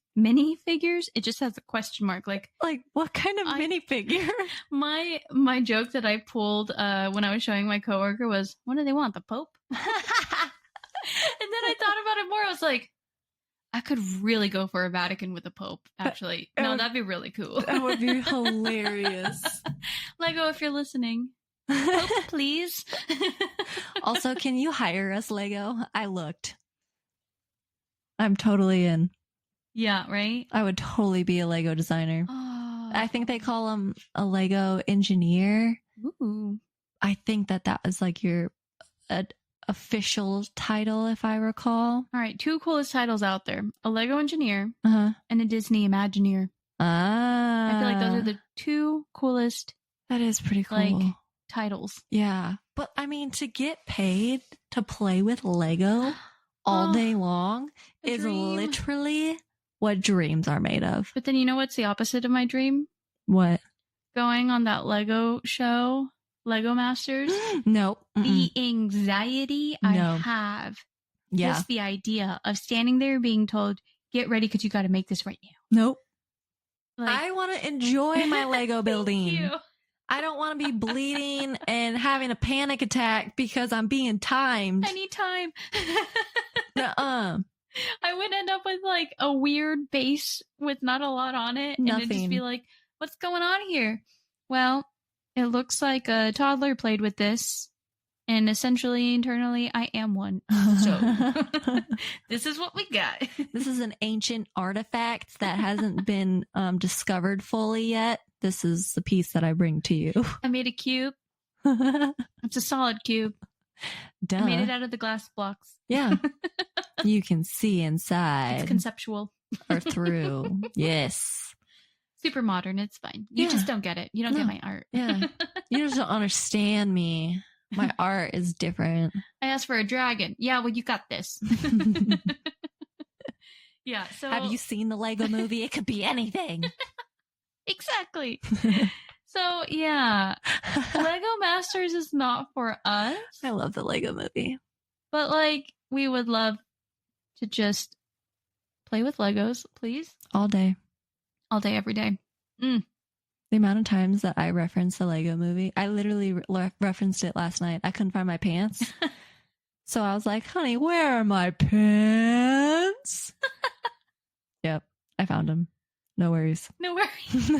figures it just has a question mark. Like what kind of minifigure? My joke that I pulled when I was showing my coworker was, what do they want, the Pope? And then I thought about it more. I was like, I could really go for a Vatican with a Pope, actually. That'd be really cool. That would be hilarious. Lego, if you're listening, Pope, please. Also, can you hire us, Lego? I looked. I'm totally in. Yeah, right? I would totally be a Lego designer. Oh. I think they call them a Lego engineer. Ooh. I think that was like your official title, if I recall. All right, two coolest titles out there: a Lego engineer and a Disney Imagineer. I feel like those are the two coolest. That is pretty cool. Like titles. Yeah, but I mean, to get paid to play with Lego all day long is literally what dreams are made of. But then you know what's the opposite of my dream? What? Going on that Lego show, Lego Masters. Nope. The anxiety I have. Yeah. Just the idea of standing there being told, get ready because you got to make this right now. Nope. Like, I want to enjoy my Lego building. Thank you. I don't want to be bleeding and having a panic attack because I'm being timed. I need time. I would end up with like a weird base with not a lot on it. Nothing. And it'd just be like, what's going on here? Well, it looks like a toddler played with this. And essentially, internally, I am one. So this is what we got. This is an ancient artifact that hasn't been discovered fully yet. This is the piece that I bring to you. I made a cube. It's a solid cube. Duh. I made it out of the glass blocks. Yeah. You can see inside. It's conceptual. Or through. Yes. Super modern. It's fine. You just don't get it. You don't get my art. Yeah. You just don't understand me. My art is different. I asked for a dragon. Yeah, well, you got this. Yeah, so... Have you seen the Lego movie? It could be anything. Exactly. So, yeah. Lego Masters is not for us. I love the Lego movie. But, like, we would love to just play with Legos, please. All day. All day, every day. The amount of times that I reference the Lego movie, I literally referenced it last night. I couldn't find my pants. So I was like, honey, where are my pants? Yep, I found them. No worries. No worries.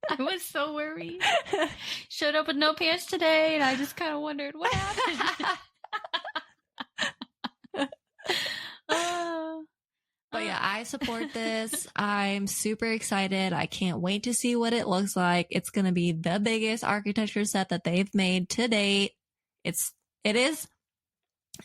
I was so worried. Showed up with no pants today, and I just kind of wondered what happened. But yeah, I support this. I'm super excited. I can't wait to see what it looks like. It's going to be the biggest architecture set that they've made to date. It is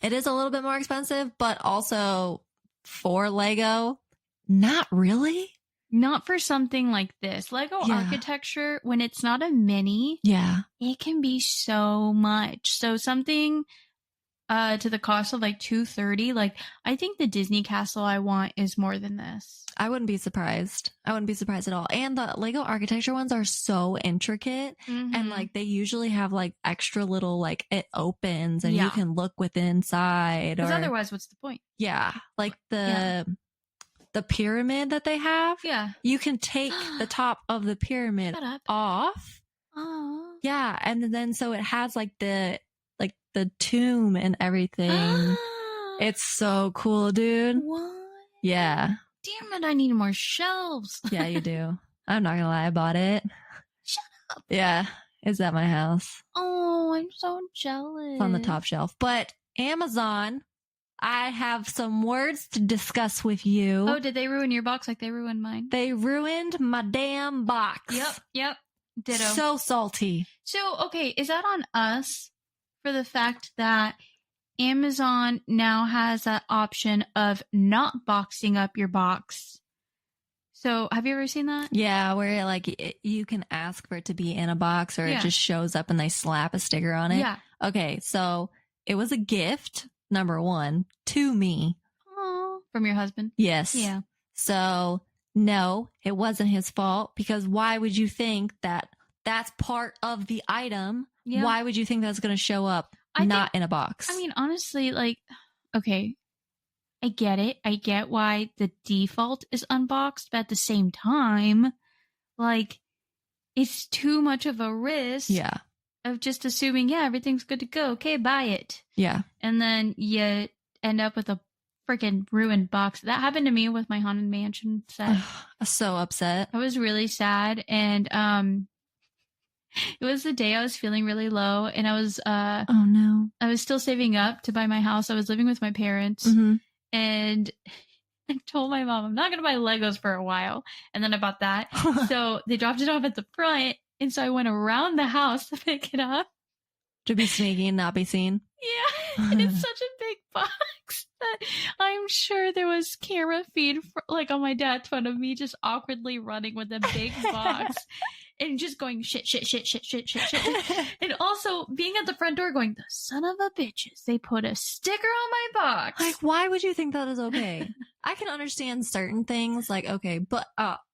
a little bit more expensive, but also for Lego, not really. Not for something like this. Lego architecture, when it's not a mini, it can be so much. So something to the cost of like $230. Like, I think the Disney castle I want is more than this. I wouldn't be surprised. I wouldn't be surprised at all. And the Lego architecture ones are so intricate. And like they usually have like extra little, like it opens and you can look within inside. Because otherwise, what's the point? Yeah. Like the pyramid that they have. Yeah. You can take the top of the pyramid off. Oh. Yeah. And then so it has like the tomb and everything. It's so cool, dude. What? Yeah. Damn it, I need more shelves. Yeah, you do. I'm not gonna lie, I bought it. Shut up. Yeah, it's at my house. Oh, I'm so jealous. It's on the top shelf. But Amazon, I have some words to discuss with you. Oh, did they ruin your box like they ruined mine? They ruined my damn box. Yep. Ditto. So salty. So, okay, is that on us for the fact that Amazon now has that option of not boxing up your box? So, have you ever seen that? Yeah, where you can ask for it to be in a box or it just shows up and they slap a sticker on it. Yeah. Okay, so it was a gift, number one, to me. Oh, from your husband? Yes. Yeah. So, no, it wasn't his fault because why would you think that that's part of the item? Yeah. Why would you think that's going to show up in a box? I mean, honestly, like, okay, I get it. I get why the default is unboxed, but at the same time, like, it's too much of a risk. Yeah. Of just assuming, everything's good to go. Okay, buy it. Yeah. And then you end up with a freaking ruined box. That happened to me with my Haunted Mansion set. I was so upset. I was really sad. And it was the day I was feeling really low. And I was oh no. I was still saving up to buy my house. I was living with my parents. And I told my mom, I'm not going to buy Legos for a while. And then I bought that. So they dropped it off at the front. And so I went around the house to pick it up. To be sneaky and not be seen? Yeah. And it's such a big box that I'm sure there was camera feed on my dad's phone of me just awkwardly running with a big box. And just going shit. And also being at the front door going, the son of a bitches, they put a sticker on my box. Like, why would you think that is okay? I can understand certain things, like, okay, but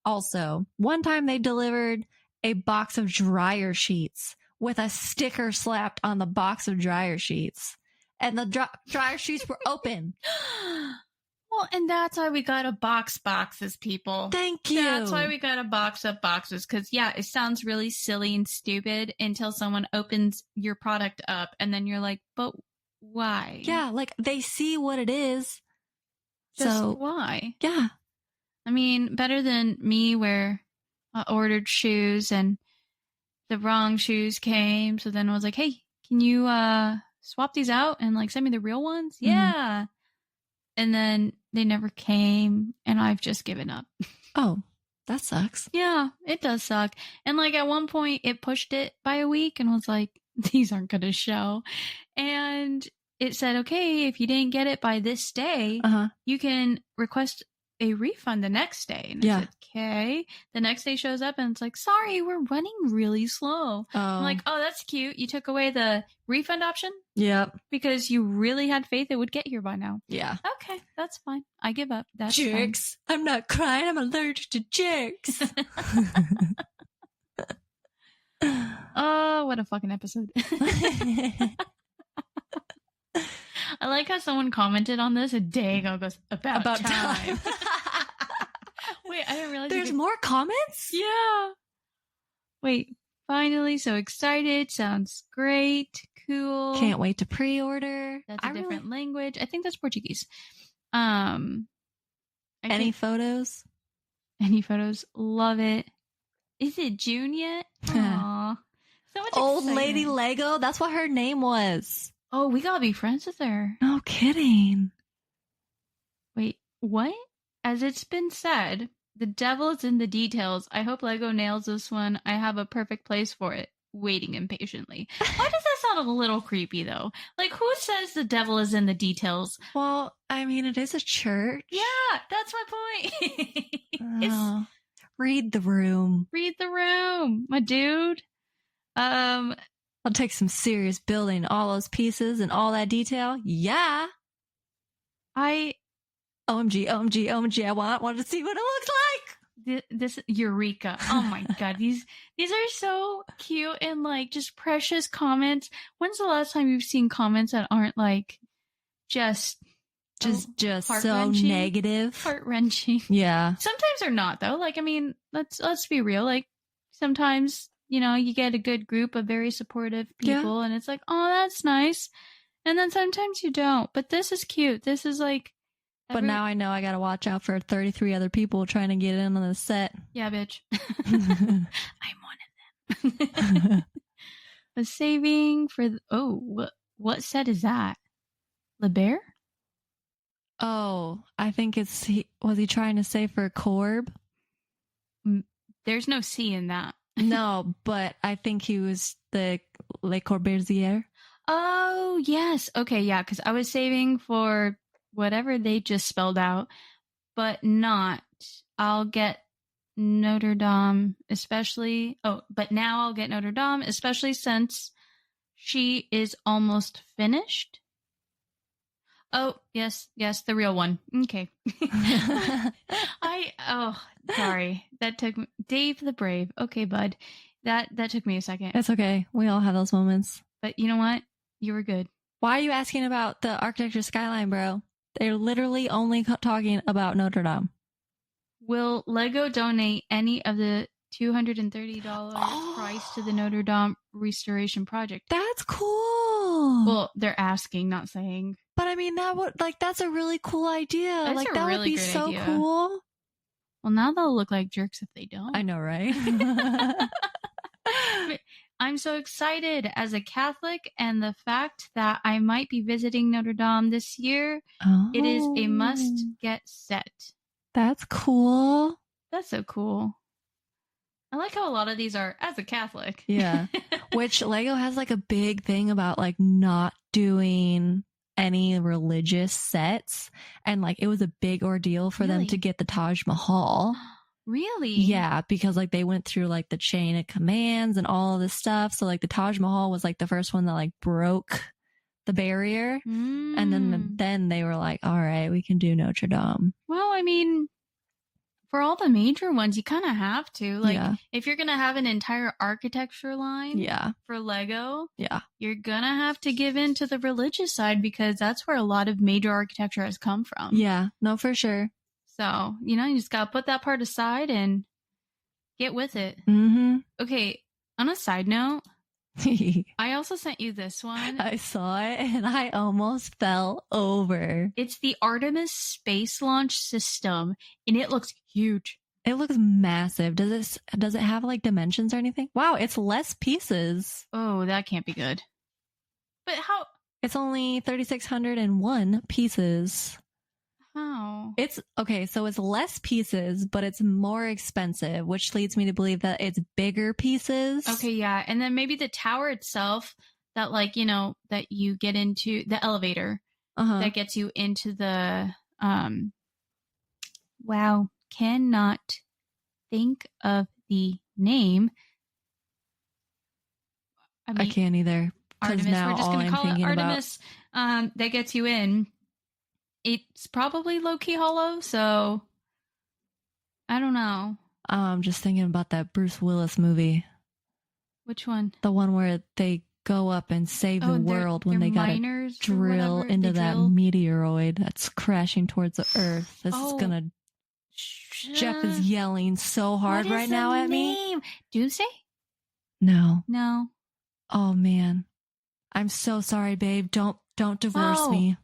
also, one time they delivered a box of dryer sheets with a sticker slapped on the box of dryer sheets. And the dryer sheets were open. Well, and that's why we got to box boxes, people. Thank you. That's why we got to box up boxes. Because, it sounds really silly and stupid until someone opens your product up. And then you're like, but why? Yeah, like they see what it is. Just so why? Yeah. I mean, better than me where I ordered shoes and the wrong shoes came. So then I was like, hey, can you swap these out and send me the real ones? Yeah. And then they never came, and I've just given up. Oh, that sucks. Yeah, it does suck. And at one point, it pushed it by a week and was like, these aren't going to show. And it said, okay, if you didn't get it by this day, you can request a refund the next day. And I said, okay. The next day shows up and it's like, sorry, we're running really slow. I'm like, oh, that's cute. You took away the refund option? Yep. Because you really had faith it would get here by now. Yeah. Okay, that's fine. I give up. That's jerks. Fine. I'm not crying. I'm allergic to jerks. Oh, what a fucking episode. I like how someone commented on this a day ago. Goes, about time. Wait, I didn't realize. There's more comments? Yeah. Wait, finally, so excited. Sounds great. Cool. Can't wait to pre-order. That's a different language. I think that's Portuguese. Any photos? Any photos? Love it. Is it June yet? Aww. So much Old excitement. Lady Lego? That's what her name was. Oh, we gotta be friends with her. No kidding. Wait, what? As it's been said, the devil is in the details. I hope Lego nails this one. I have a perfect place for it. Waiting impatiently. Why does that sound a little creepy, though? Who says the devil is in the details? Well, I mean, it is a church. Yeah, that's my point. Read the room. Read the room, my dude. I'll take some serious building, all those pieces and all that detail. Yeah. OMG, OMG, OMG, I want to see what it looks like. This Eureka. Oh my God. These are so cute and like just precious comments. When's the last time you've seen comments that aren't like just so negative? Heart-wrenching. Yeah. Sometimes they're not though. Like, I mean, let's be real. Like sometimes, you know, you get a good group of very supportive people and it's like, oh, that's nice. And then sometimes you don't. But this is cute. This is like But now I know I gotta watch out for 33 other people trying to get in on the set. Yeah, bitch. I'm one of them. A saving for... what set is that? Le Bear? Oh, I think was he trying to say for Corb? There's no C in that. No, but I think he was the Le Corbusier. Oh, yes. Okay, yeah, because I was saving for whatever they just spelled out, but not. I'll get Notre Dame, especially. Oh, but now I'll get Notre Dame, especially since she is almost finished. Oh, yes, the real one. Okay. Sorry. That took me, Dave the Brave. Okay, bud. That took me a second. It's okay. We all have those moments. But you know what? You were good. Why are you asking about the architecture skyline, bro? They're literally only talking about Notre Dame. Will Lego donate any of the $230 price to the Notre Dame restoration project? That's cool. Well, they're asking, not saying. But I mean, that's a really cool idea. That really would be so idea. Cool. Well, now they'll look like jerks if they don't. I know, right? I'm so excited as a Catholic, and the fact that I might be visiting Notre Dame this year, It is a must get set. That's cool. That's so cool. I like how a lot of these are as a Catholic. Yeah. Which Lego has like a big thing about like not doing any religious sets. And like it was a big ordeal for them to get the Taj Mahal. Really? Yeah, because like they went through like the chain of commands and all of this stuff. So like the Taj Mahal was like the first one that like broke the barrier. And then they were like, all right, we can do Notre Dame. Well, I mean, for all the major ones, you kind of have to. Like, if you're going to have an entire architecture line for Lego, you're going to have to give in to the religious side because that's where a lot of major architecture has come from. Yeah, no, for sure. So, you know, you just got to put that part aside and get with it. Mm-hmm. Okay, on a side note, I also sent you this one. I saw it and I almost fell over. It's the Artemis Space Launch System, and it looks huge. It looks massive. Does it have like dimensions or anything? Wow, it's less pieces. Oh, that can't be good. But how? It's only 3,601 pieces. How? It's okay, so it's less pieces, but it's more expensive, which leads me to believe that it's bigger pieces. Okay, yeah. And then maybe the tower itself that like, you know, that you get into the elevator that gets you into the wow, cannot think of the name. I can't either. Artemis, now we're just all gonna I'm call it thinking Artemis. That gets you in. It's probably low-key hollow, so I don't know. I'm just thinking about that Bruce Willis movie. Which one? The one where they go up and save the world when they gotta drill into that meteoroid that's crashing towards the Earth. This is gonna... Jeff is yelling so hard right now at me. Doomsday? No. Oh, man. I'm so sorry, babe. Don't divorce me.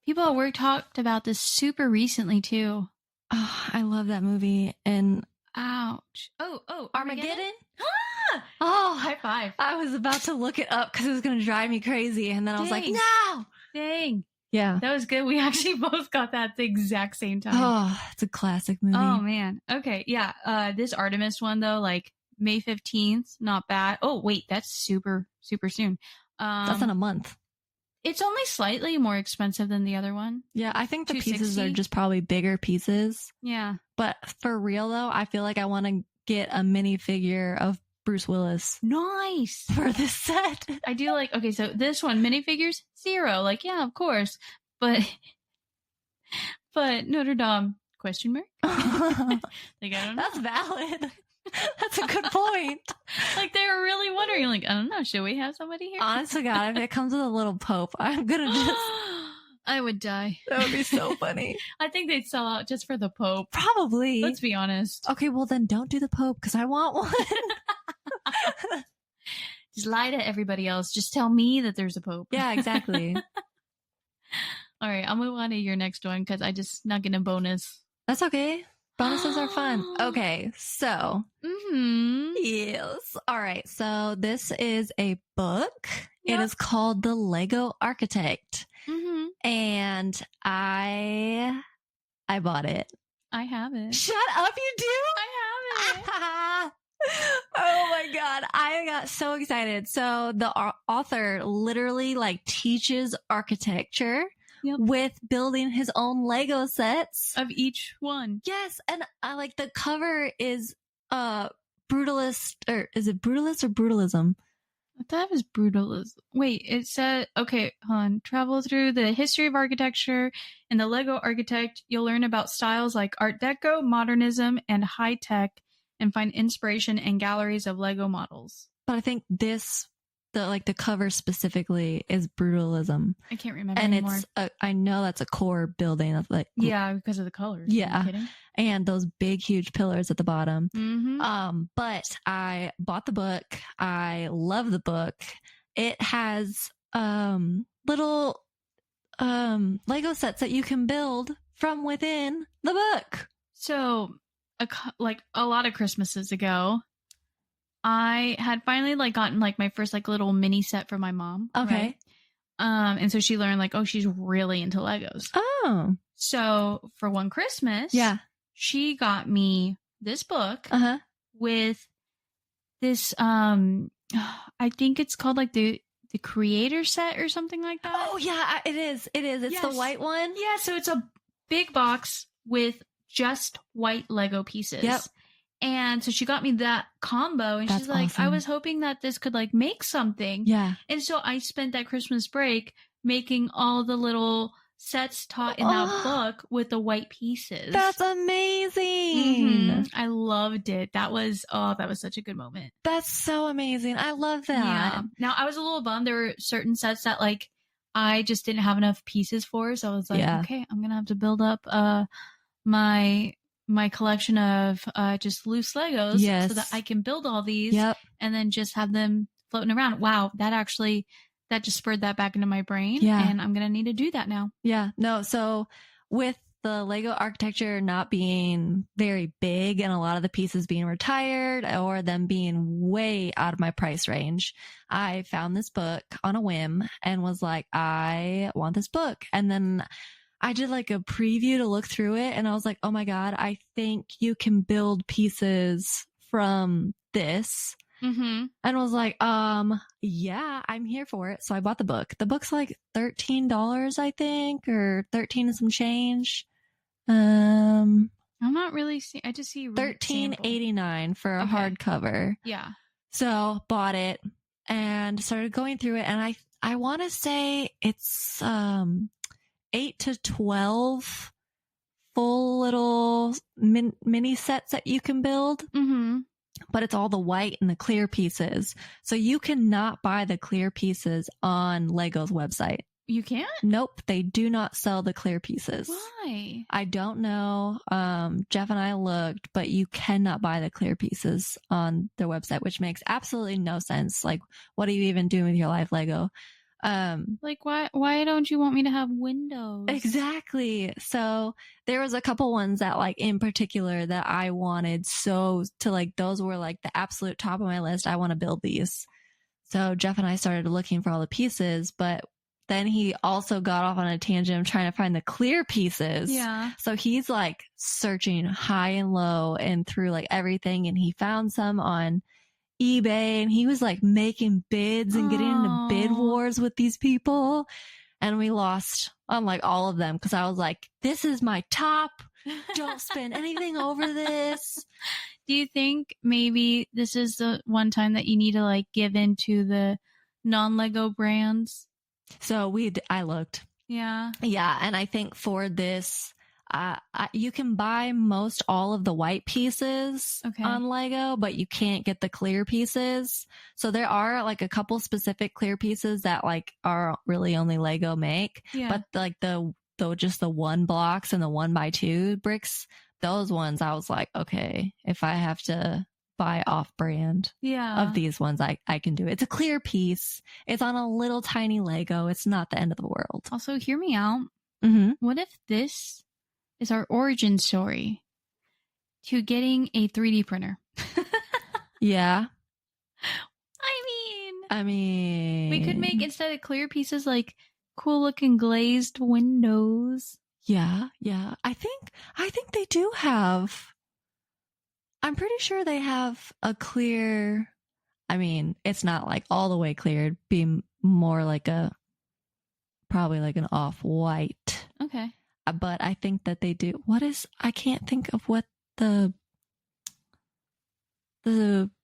People at work talked about this super recently, too. Oh, I love that movie. And ouch. Oh, Armageddon? Oh, high five. I was about to look it up because it was going to drive me crazy. And then I was like, no. Dang. Yeah. That was good. We actually both got that at the exact same time. Oh, it's a classic movie. Oh, man. Okay. Yeah. This Artemis one, though, like May 15th, not bad. Oh, wait. That's super, super soon. That's in a month. It's only slightly more expensive than the other one. Yeah, I think the pieces are just probably bigger pieces. Yeah. But for real, though, I feel like I want to get a minifigure of Bruce Willis. Nice. For this set. I do like, okay, so this one, minifigures, 0. Like, yeah, of course. But Notre Dame, question mark? Like, I don't know. That's valid. That's a good point. Like, they were really wondering, like, I don't know, should we have somebody here? Honest to God, if it comes with a little Pope, I'm gonna just... I would die. That would be so funny. I think they'd sell out just for the Pope. Probably. Let's be honest. Okay, well then don't do the Pope, because I want one. Just lie to everybody else. Just tell me that there's a Pope. Yeah, exactly. All right, I'll move on to your next one, because I just snuck in a bonus. That's okay. Bonuses are fun. Okay, so. Yes. All right, so this is a book. Yep. It is called The Lego Architect. And I bought it. I have it. Shut up, you do? I have it. Oh my God. I got so excited. So the author literally like teaches architecture. Yep. With building his own Lego sets of each one. Yes, and I like the cover is brutalist, or is it brutalist or brutalism? I thought it was brutalism. Wait, it said, okay, hold on. Travel through the history of architecture and the Lego Architect. You'll learn about styles like Art Deco, modernism, and high tech, and find inspiration in galleries of Lego models. But I think the cover specifically is brutalism. I can't remember and anymore. I know that's a core building of like, yeah, because of the colors. Yeah. Are you kidding? And those big, huge pillars at the bottom. Mm-hmm. But I bought the book. I love the book. It has little Lego sets that you can build from within the book. So, a lot of Christmases ago, I had finally like gotten like my first like little mini set for my mom. Okay. Right? And so she learned like, oh, she's really into Legos. Oh. So for one Christmas, yeah, she got me this book with this I think it's called like the creator set or something like that. Oh yeah, it is. It's yes. The white one. Yeah, so it's a big box with just white Lego pieces. Yep. And so she got me that combo, and That's she's like, awesome. I was hoping that this could like make something. Yeah. And so I spent that Christmas break making all the little sets taught in that book with the white pieces. That's amazing. I loved it. That was such a good moment. That's so amazing. I love that. Yeah. Now I was a little bummed. There were certain sets that like I just didn't have enough pieces for. So I was like, okay, I'm going to have to build up my collection of just loose Legos so that I can build all these and then just have them floating around. Wow, that just spurred that back into my brain. Yeah. And I'm going to need to do that now. Yeah. No, so with the Lego architecture not being very big and a lot of the pieces being retired or them being way out of my price range, I found this book on a whim and was like, I want this book. And then I did like a preview to look through it and I was like, oh my God, I think you can build pieces from this. And was like, yeah, I'm here for it. So I bought the book. The book's like $13, I think, or 13 and some change. I'm not really seeing, I just see $13.89 for a hardcover. Yeah. So bought it and started going through it. And I want to say it's, 8 to 12 full little mini sets that you can build. But it's all the white and the clear pieces. So you cannot buy the clear pieces on Lego's website. You can't? Nope. They do not sell the clear pieces. Why? I don't know. Jeff and I looked, but you cannot buy the clear pieces on their website, which makes absolutely no sense. Like, what are you even doing with your life, Lego? Like why don't you want me to have windows? Exactly. So there was a couple ones that like in particular that I wanted so to like, those were like the absolute top of my list. I want to build these. So Jeff and I started looking for all the pieces, but then he also got off on a tangent of trying to find the clear pieces. Yeah. So he's like searching high and low and through like everything. And he found some on eBay and he was like making bids and getting into bid wars with these people. And we lost on like all of them because I was like, this is my top. Don't spend anything over this. Do you think maybe this is the one time that you need to like give into the non-Lego brands? So I looked. Yeah. Yeah. And I think for this, you can buy most all of the white pieces on Lego, but you can't get the clear pieces. So there are like a couple specific clear pieces that like are really only Lego make. Yeah. But like just the 1 blocks and the 1x2 bricks, those ones I was like, okay, if I have to buy off brand of these ones, I can do it. It's a clear piece. It's on a little tiny Lego. It's not the end of the world. Also, hear me out. Mm-hmm. What if this is our origin story to getting a 3D printer? Yeah. I mean, we could make, instead of clear pieces, like cool looking glazed windows. Yeah. I think they do have, I'm pretty sure they have a clear, I mean, it's not like all the way clear. It'd be more like probably like an off-white. Okay. But I think that they do. I can't think of what the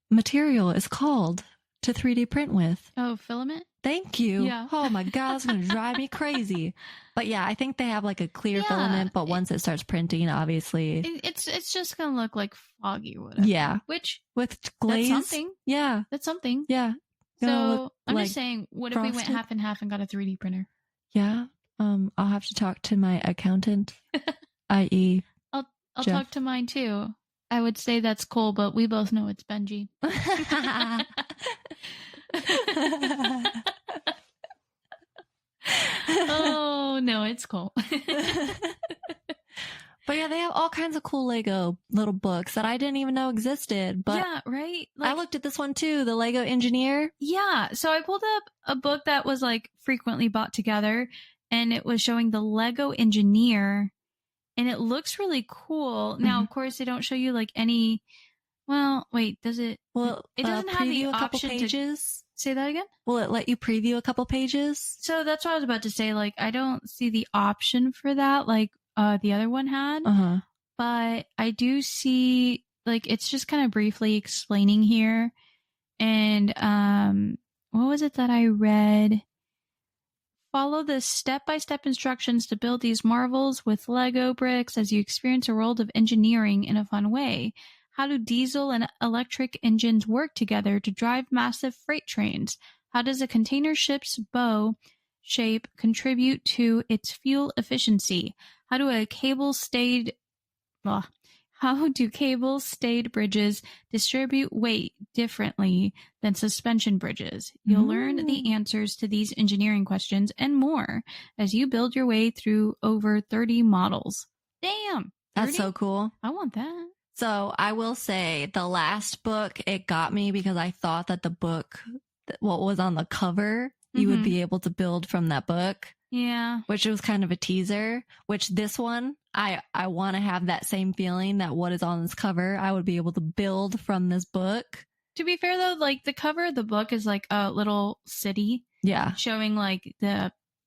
material is called to 3D print with. Oh, filament? Thank you. Yeah. Oh my God, that's going to drive me crazy. But yeah, I think they have like a clear filament, but once it starts printing, obviously. It's just going to look like foggy or whatever. Yeah. Which, with glaze. That's something. Yeah. That's something. Yeah. So I'm just saying, what if we went half and half and got a 3D printer? Yeah. I'll have to talk to my accountant, i.e. I'll talk to mine too. I would say that's cool, but we both know it's Benji. Oh, no, it's cool. But yeah, they have all kinds of cool Lego little books that I didn't even know existed. But yeah, right? Like, I looked at this one too, the Lego Engineer. Yeah. So I pulled up a book that was like frequently bought together, and it was showing the Lego Engineer, and it looks really cool. Now, of course, they don't show you like any. Well, wait, does it? Well, it doesn't have the option pages. Say that again? Will it let you preview a couple pages? So that's what I was about to say. Like, I don't see the option for that, like the other one had. But I do see, like, it's just kind of briefly explaining here. And what was it that I read? Follow the step-by-step instructions to build these marvels with Lego bricks as you experience a world of engineering in a fun way. How do diesel and electric engines work together to drive massive freight trains? How does a container ship's bow shape contribute to its fuel efficiency? How do cable-stayed bridges distribute weight differently than suspension bridges? You'll learn the answers to these engineering questions and more as you build your way through over 30 models. Damn! 30? That's so cool. I want that. So I will say the last book, it got me because I thought that the book, what was on the cover, you would be able to build from that book. Yeah. Which was kind of a teaser, which this one, I want to have that same feeling that what is on this cover, I would be able to build from this book. To be fair though, like the cover of the book is like a little city. Yeah. Showing like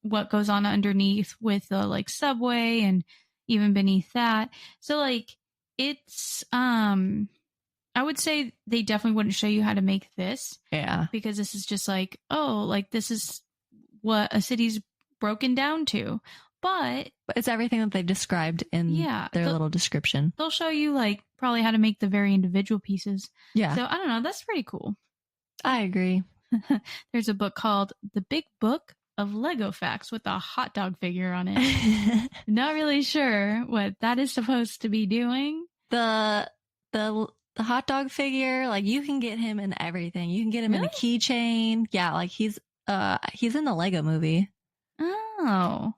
what goes on underneath with the like subway and even beneath that. So like it's, I would say they definitely wouldn't show you how to make this. Yeah. Because this is just like, oh, like this is what a city's broken down to. But it's everything that they described in their little description. They'll show you like probably how to make the very individual pieces. Yeah. So I don't know. That's pretty cool. I agree. There's a book called The Big Book of Lego Facts with a hot dog figure on it. Not really sure what that is supposed to be doing. The hot dog figure, like you can get him in everything. You can get him in a keychain. Yeah, like he's in the Lego movie. Oh.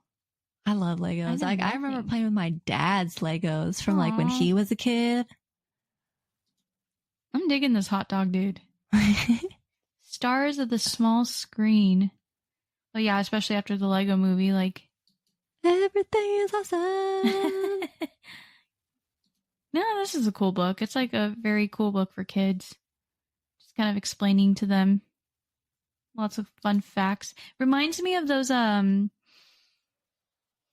I love Legos. I remember playing with my dad's Legos from like when he was a kid. I'm digging this hot dog dude. Stars of the small screen. Oh yeah, especially after the Lego movie, like everything is awesome. No, this is a cool book. It's like a very cool book for kids. Just kind of explaining to them lots of fun facts. Reminds me of those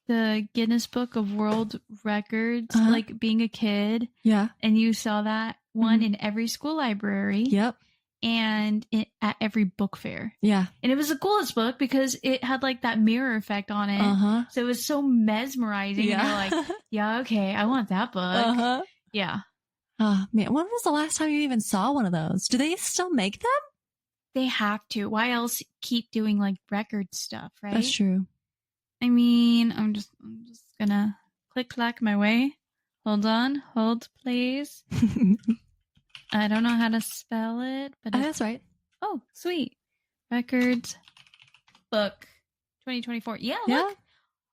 the Guinness Book of World Records, like being a kid. Yeah. And you saw that one in every school library. Yep. And at every book fair. Yeah. And it was the coolest book because it had like that mirror effect on it. So it was so mesmerizing. Yeah. And you're like, yeah, okay, I want that book. Yeah. Oh, man. When was the last time you even saw one of those? Do they still make them? They have to. Why else keep doing like record stuff, right? That's true. I mean, I'm just gonna click-clack my way. Hold on. Hold, please. I don't know how to spell it, but that's right. Oh, sweet. Records book 2024. Yeah, look.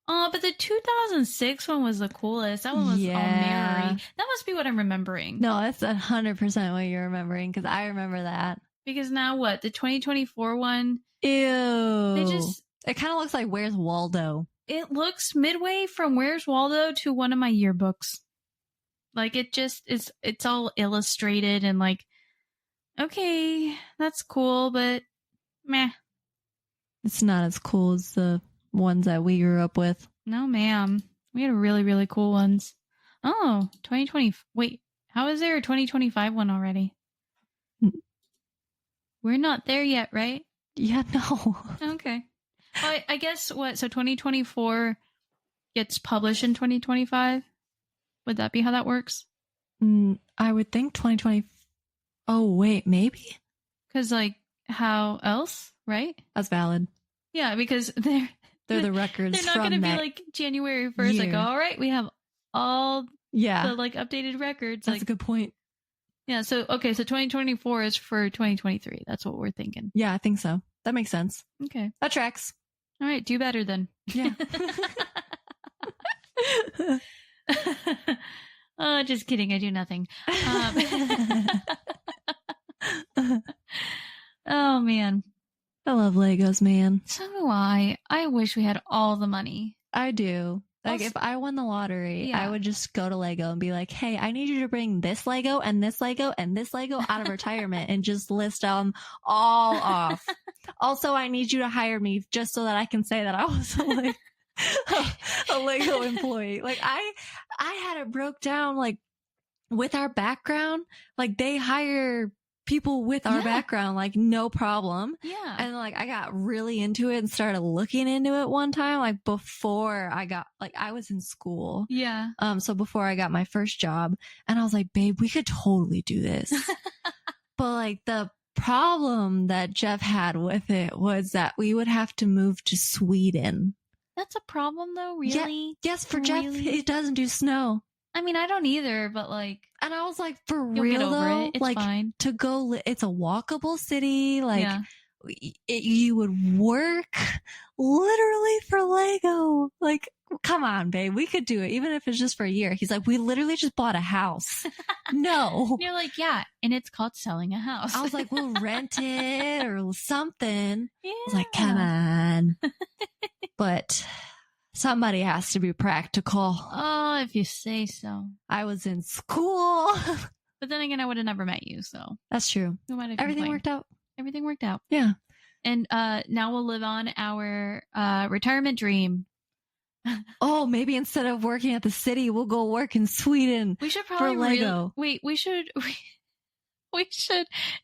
Oh, but the 2006 one was the coolest. That one was all mirrory. That must be what I'm remembering. No, that's 100% what you're remembering because I remember that. Because now what? The 2024 one? Ew. It kind of looks like Where's Waldo? It looks midway from Where's Waldo to one of my yearbooks. Like, it just is, it's all illustrated and like, okay, that's cool, but meh. It's not as cool as the ones that we grew up with. No, ma'am. We had really, really cool ones. Oh, 2020. Wait, how is there a 2025 one already? We're not there yet, right? Yeah, no. Okay. Well, I guess what? So 2024 gets published in 2025? Would that be how that works? I would think 2020. Oh, wait, maybe? Because, like, how else, right? That's valid. Yeah, because they're the records. They're not going to be like January 1st, year. Like, all right, we have all the like updated records. That's like, a good point. Yeah, so, okay, so 2024 is for 2023. That's what we're thinking. Yeah, I think so. That makes sense. Okay. That tracks. All right, do better then. Yeah. Oh, just kidding. I do nothing. Oh, man. I love Legos, man. So do I. I wish we had all the money. I do. Like, if I won the lottery, I would just go to Lego and be like, hey, I need you to bring this Lego and this Lego and this Lego out of retirement and just list them all off. Also, I need you to hire me just so that I can say that I was a Lego employee. Like, I had it broke down, like, with our background. Like, they hire people with our background, like, no problem. Yeah. And like, I got really into it and started looking into it one time, like before I got, like, I was in school. Yeah. So before I got my first job, and I was like, babe, we could totally do this. But like, the problem that Jeff had with it was that we would have to move to Sweden. That's a problem though, really? Yeah, yes, for Jeff, it doesn't do snow. I mean, I don't either, but like... And I was like, for real though? It's like, fine. to go, it's a walkable city. Like, you would work literally for Lego. Like, come on, babe. We could do it, even if it's just for a year. He's like, we literally just bought a house. No. You're like, yeah, and it's called selling a house. I was like, we'll rent it or something. Yeah. I was like, come on. But... somebody has to be practical. Oh, if you say so. I was in school. But then again, I would have never met you, so. That's true. Everything worked out. Everything worked out. Yeah. And now we'll live on our retirement dream. Oh, maybe instead of working at the city, we'll go work in Sweden. We should probably for Lego. Wait, we should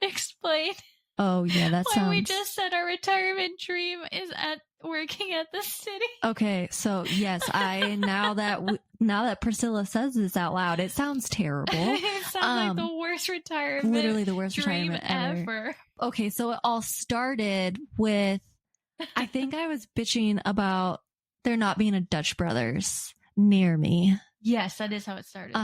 explain. Oh, yeah, that why sounds... we just said our retirement dream is at working at the city. Okay, so yes, now that Priscilla says this out loud, it sounds terrible. It sounds like the worst retirement. Literally the worst dream retirement ever. Okay, so it all started with, I think I was bitching about there not being a Dutch Brothers near me. Yes, that is how it started.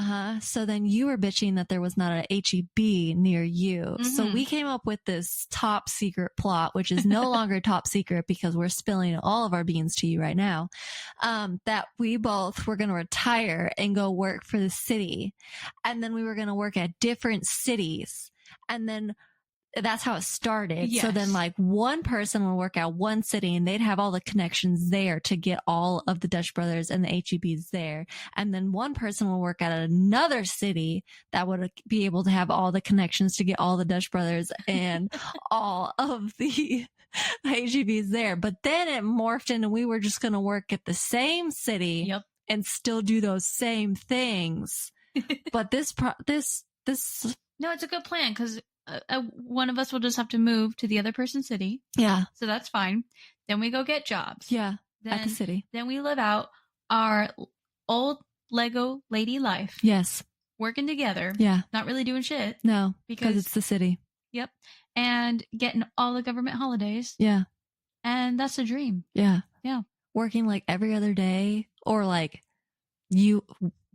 So then you were bitching that there was not an HEB near you. Mm-hmm. So we came up with this top secret plot, which is no longer top secret because we're spilling all of our beans to you right now, that we both were going to retire and go work for the city. And then we were going to work at different cities. And then that's how it started. Yes. So then like one person will work at one city and they'd have all the connections there to get all of the Dutch Brothers and the HEBs there. And then one person will work at another city that would be able to have all the connections to get all the Dutch Brothers and all of the HEBs there. But then it morphed into we were just going to work at the same city and still do those same things. But this No, it's a good plan because one of us will just have to move to the other person's city. Yeah. So that's fine. Then we go get jobs. Yeah. At the city. Then we live out our old Lego lady life. Yes. Working together. Yeah. Not really doing shit. No. Because it's the city. Yep. And getting all the government holidays. Yeah. And that's a dream. Yeah. Yeah. Working like every other day, or like you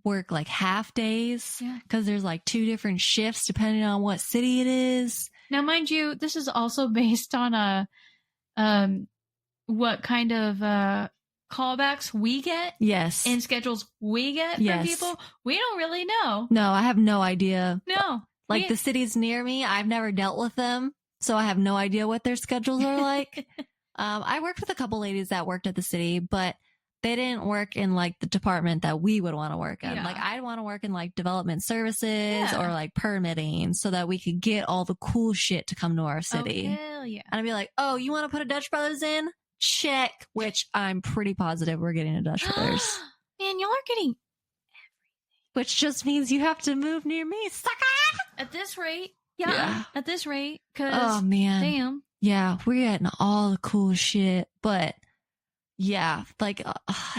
work like half days because there's like 2 different shifts depending on what city it is. Now, mind you, this is also based on what kind of callbacks we get. Yes. And schedules we get from people. We don't really know. No, I have no idea. No. Like the cities near me, I've never dealt with them, so I have no idea what their schedules are like. I worked with a couple ladies that worked at the city, but they didn't work in like the department that we would want to work in. Yeah. Like I'd want to work in like development services or like permitting so that we could get all the cool shit to come to our city. Oh, hell yeah. And I'd be like, oh, you want to put a Dutch Brothers in? Check. Which I'm pretty positive we're getting a Dutch Brothers. Man, y'all are getting everything. Which just means you have to move near me, sucker! At this rate. Yeah. At this rate. Cause, oh, man. Damn. Yeah, we're getting all the cool shit, but yeah, like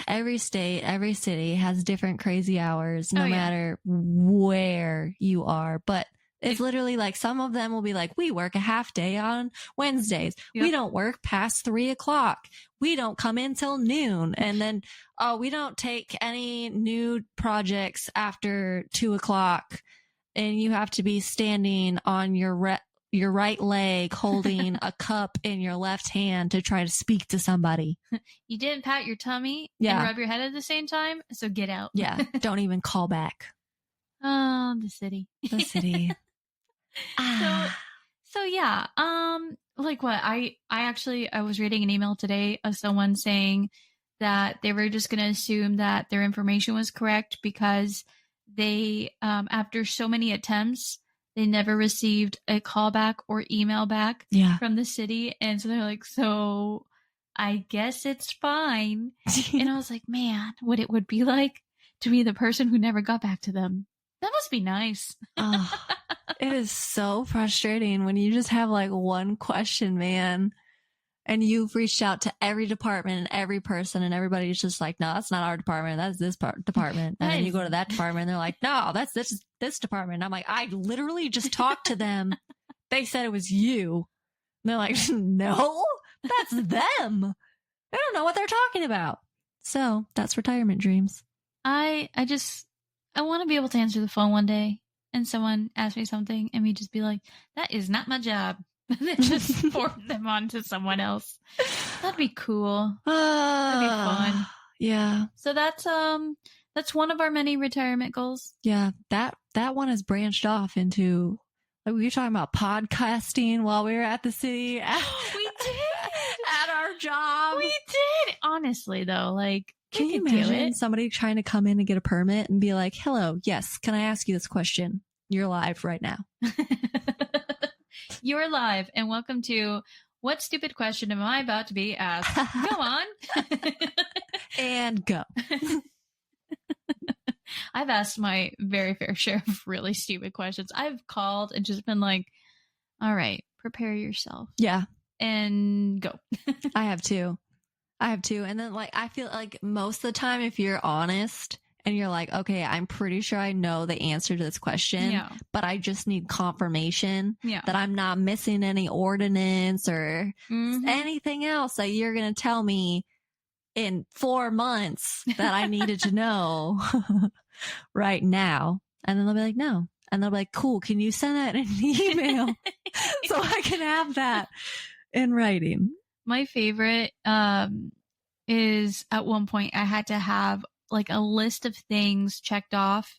every state, every city has different crazy hours no matter where you are. But it's literally like some of them will be like, we work a half day on Wednesdays. Yep. We don't work past 3:00. We don't come in till noon. And then, we don't take any new projects after 2:00. And you have to be standing on your right leg holding a cup in your left hand to try to speak to somebody. You didn't pat your tummy and rub your head at the same time, so get out. Yeah, don't even call back. Oh, the city. The city. So yeah, like what? I was reading an email today of someone saying that they were just going to assume that their information was correct because they, after so many attempts, they never received a call back or email back from the city. And so they're like, so I guess it's fine. And I was like, man, what it would be like to be the person who never got back to them. That must be nice. It is so frustrating when you just have like one question, man. And you've reached out to every department and every person, and everybody's just like, no, that's not our department. That's this department. And then you go to that department and they're like, no, that's this department. And I'm like, I literally just talked to them. They said it was you. And they're like, no, that's them. They don't know what they're talking about. So that's retirement dreams. I want to be able to answer the phone one day and someone ask me something and me just be like, that is not my job. Then just forward them on to someone else. That'd be cool. That'd be fun. Yeah. So that's one of our many retirement goals. Yeah. That one has branched off into, like, we were talking about podcasting while we were at the city. We did. At our job. We did. Honestly though, like, can you imagine somebody trying to come in and get a permit and be like, hello, yes, can I ask you this question? You're live right now. You're live, and welcome to What Stupid Question Am I About to Be Asked? Go on. And go. I've asked my very fair share of really stupid questions. I've called and just been like, all right, prepare yourself. Yeah. And go. I have too. And then, like, I feel like most of the time, if you're honest and you're like, okay, I'm pretty sure I know the answer to this question, but I just need confirmation that I'm not missing any ordinance or anything else that you're going to tell me in 4 months that I needed to know right now. And then they'll be like, no. And they'll be like, cool, can you send that in an email so I can have that in writing? My favorite is at one point I had to have like a list of things checked off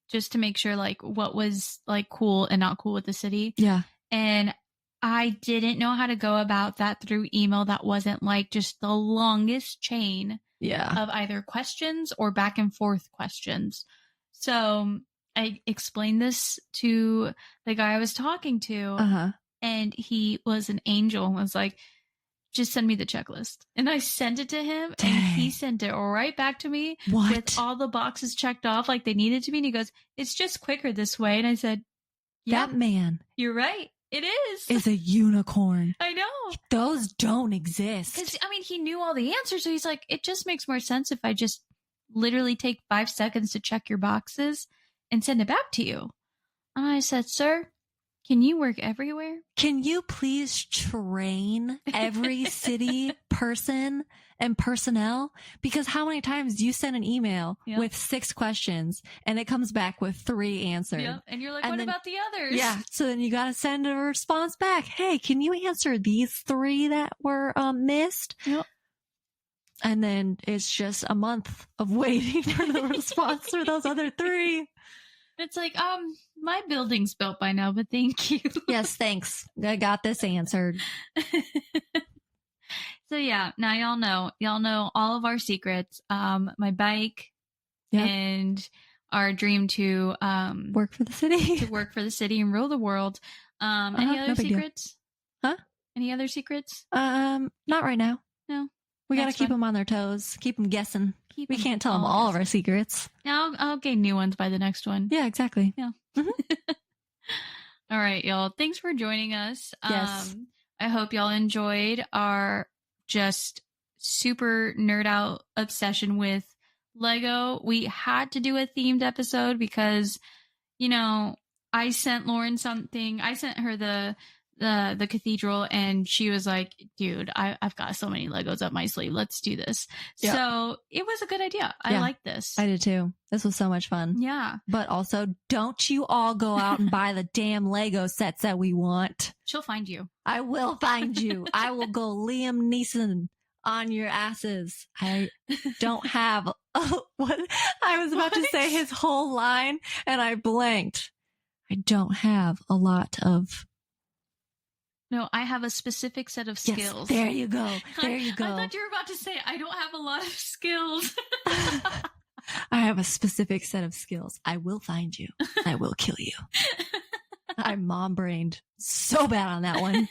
just to make sure like what was like cool and not cool with the city. Yeah. And I didn't know how to go about that through email that wasn't like just the longest chain of either questions or back and forth questions. So I explained this to the guy I was talking to and he was an angel and was like, just send me the checklist. And I sent it to him and he sent it right back to me with all the boxes checked off like they needed to be. And he goes, it's just quicker this way. And I said, That man. You're right. It is a unicorn. I know. Those don't exist. Because, I mean, he knew all the answers, so he's like, it just makes more sense if I just literally take 5 seconds to check your boxes and send it back to you. And I said, sir, can you work everywhere? Can you please train every city person and personnel? Because how many times do you send an email with 6 questions and it comes back with 3 answers? Yep. And you're like, what about the others? Yeah. So then you got to send a response back. Hey, can you answer these 3 that were missed? Yep. And then it's just a month of waiting for the response for those other 3. It's like, my building's built by now, but thank you. Yes, thanks. I got this answered. So yeah, now y'all know all of our secrets. My bike and our dream to work for the city, and rule the world. Any other secrets? Huh? Any other secrets? Not right now. No. We got to keep them on their toes, keep them guessing. We can't tell them all of our secrets. Now I'll gain new ones by the next one. Yeah, exactly. Yeah. All right, y'all. Thanks for joining us. Yes. I hope y'all enjoyed our just super nerd out obsession with Lego. We had to do a themed episode because, I sent Loren something. I sent her the cathedral, and she was like, dude, I've got so many Legos up my sleeve. Let's do this. Yep. So it was a good idea. I like this. I did too. This was so much fun. Yeah. But also, don't you all go out and buy the damn Lego sets that we want. She'll find you. I will find you. I will go Liam Neeson on your asses. I don't have what I was about to say his whole line and I blanked. I don't have a lot of. No, I have a specific set of skills. Yes, there you go. There you go. I thought you were about to say, I don't have a lot of skills. I have a specific set of skills. I will find you. I will kill you. I'm mom-brained so bad on that one.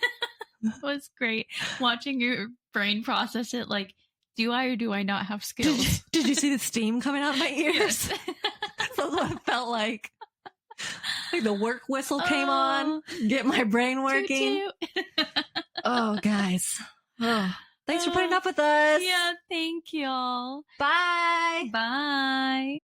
It was great watching your brain process it like, do I or do I not have skills? Did you see the steam coming out of my ears? Yes. That's what it felt like. Like the work whistle came on, get my brain working. Oh, guys. Oh, thanks for putting up with us. Yeah, thank y'all. Bye. Bye.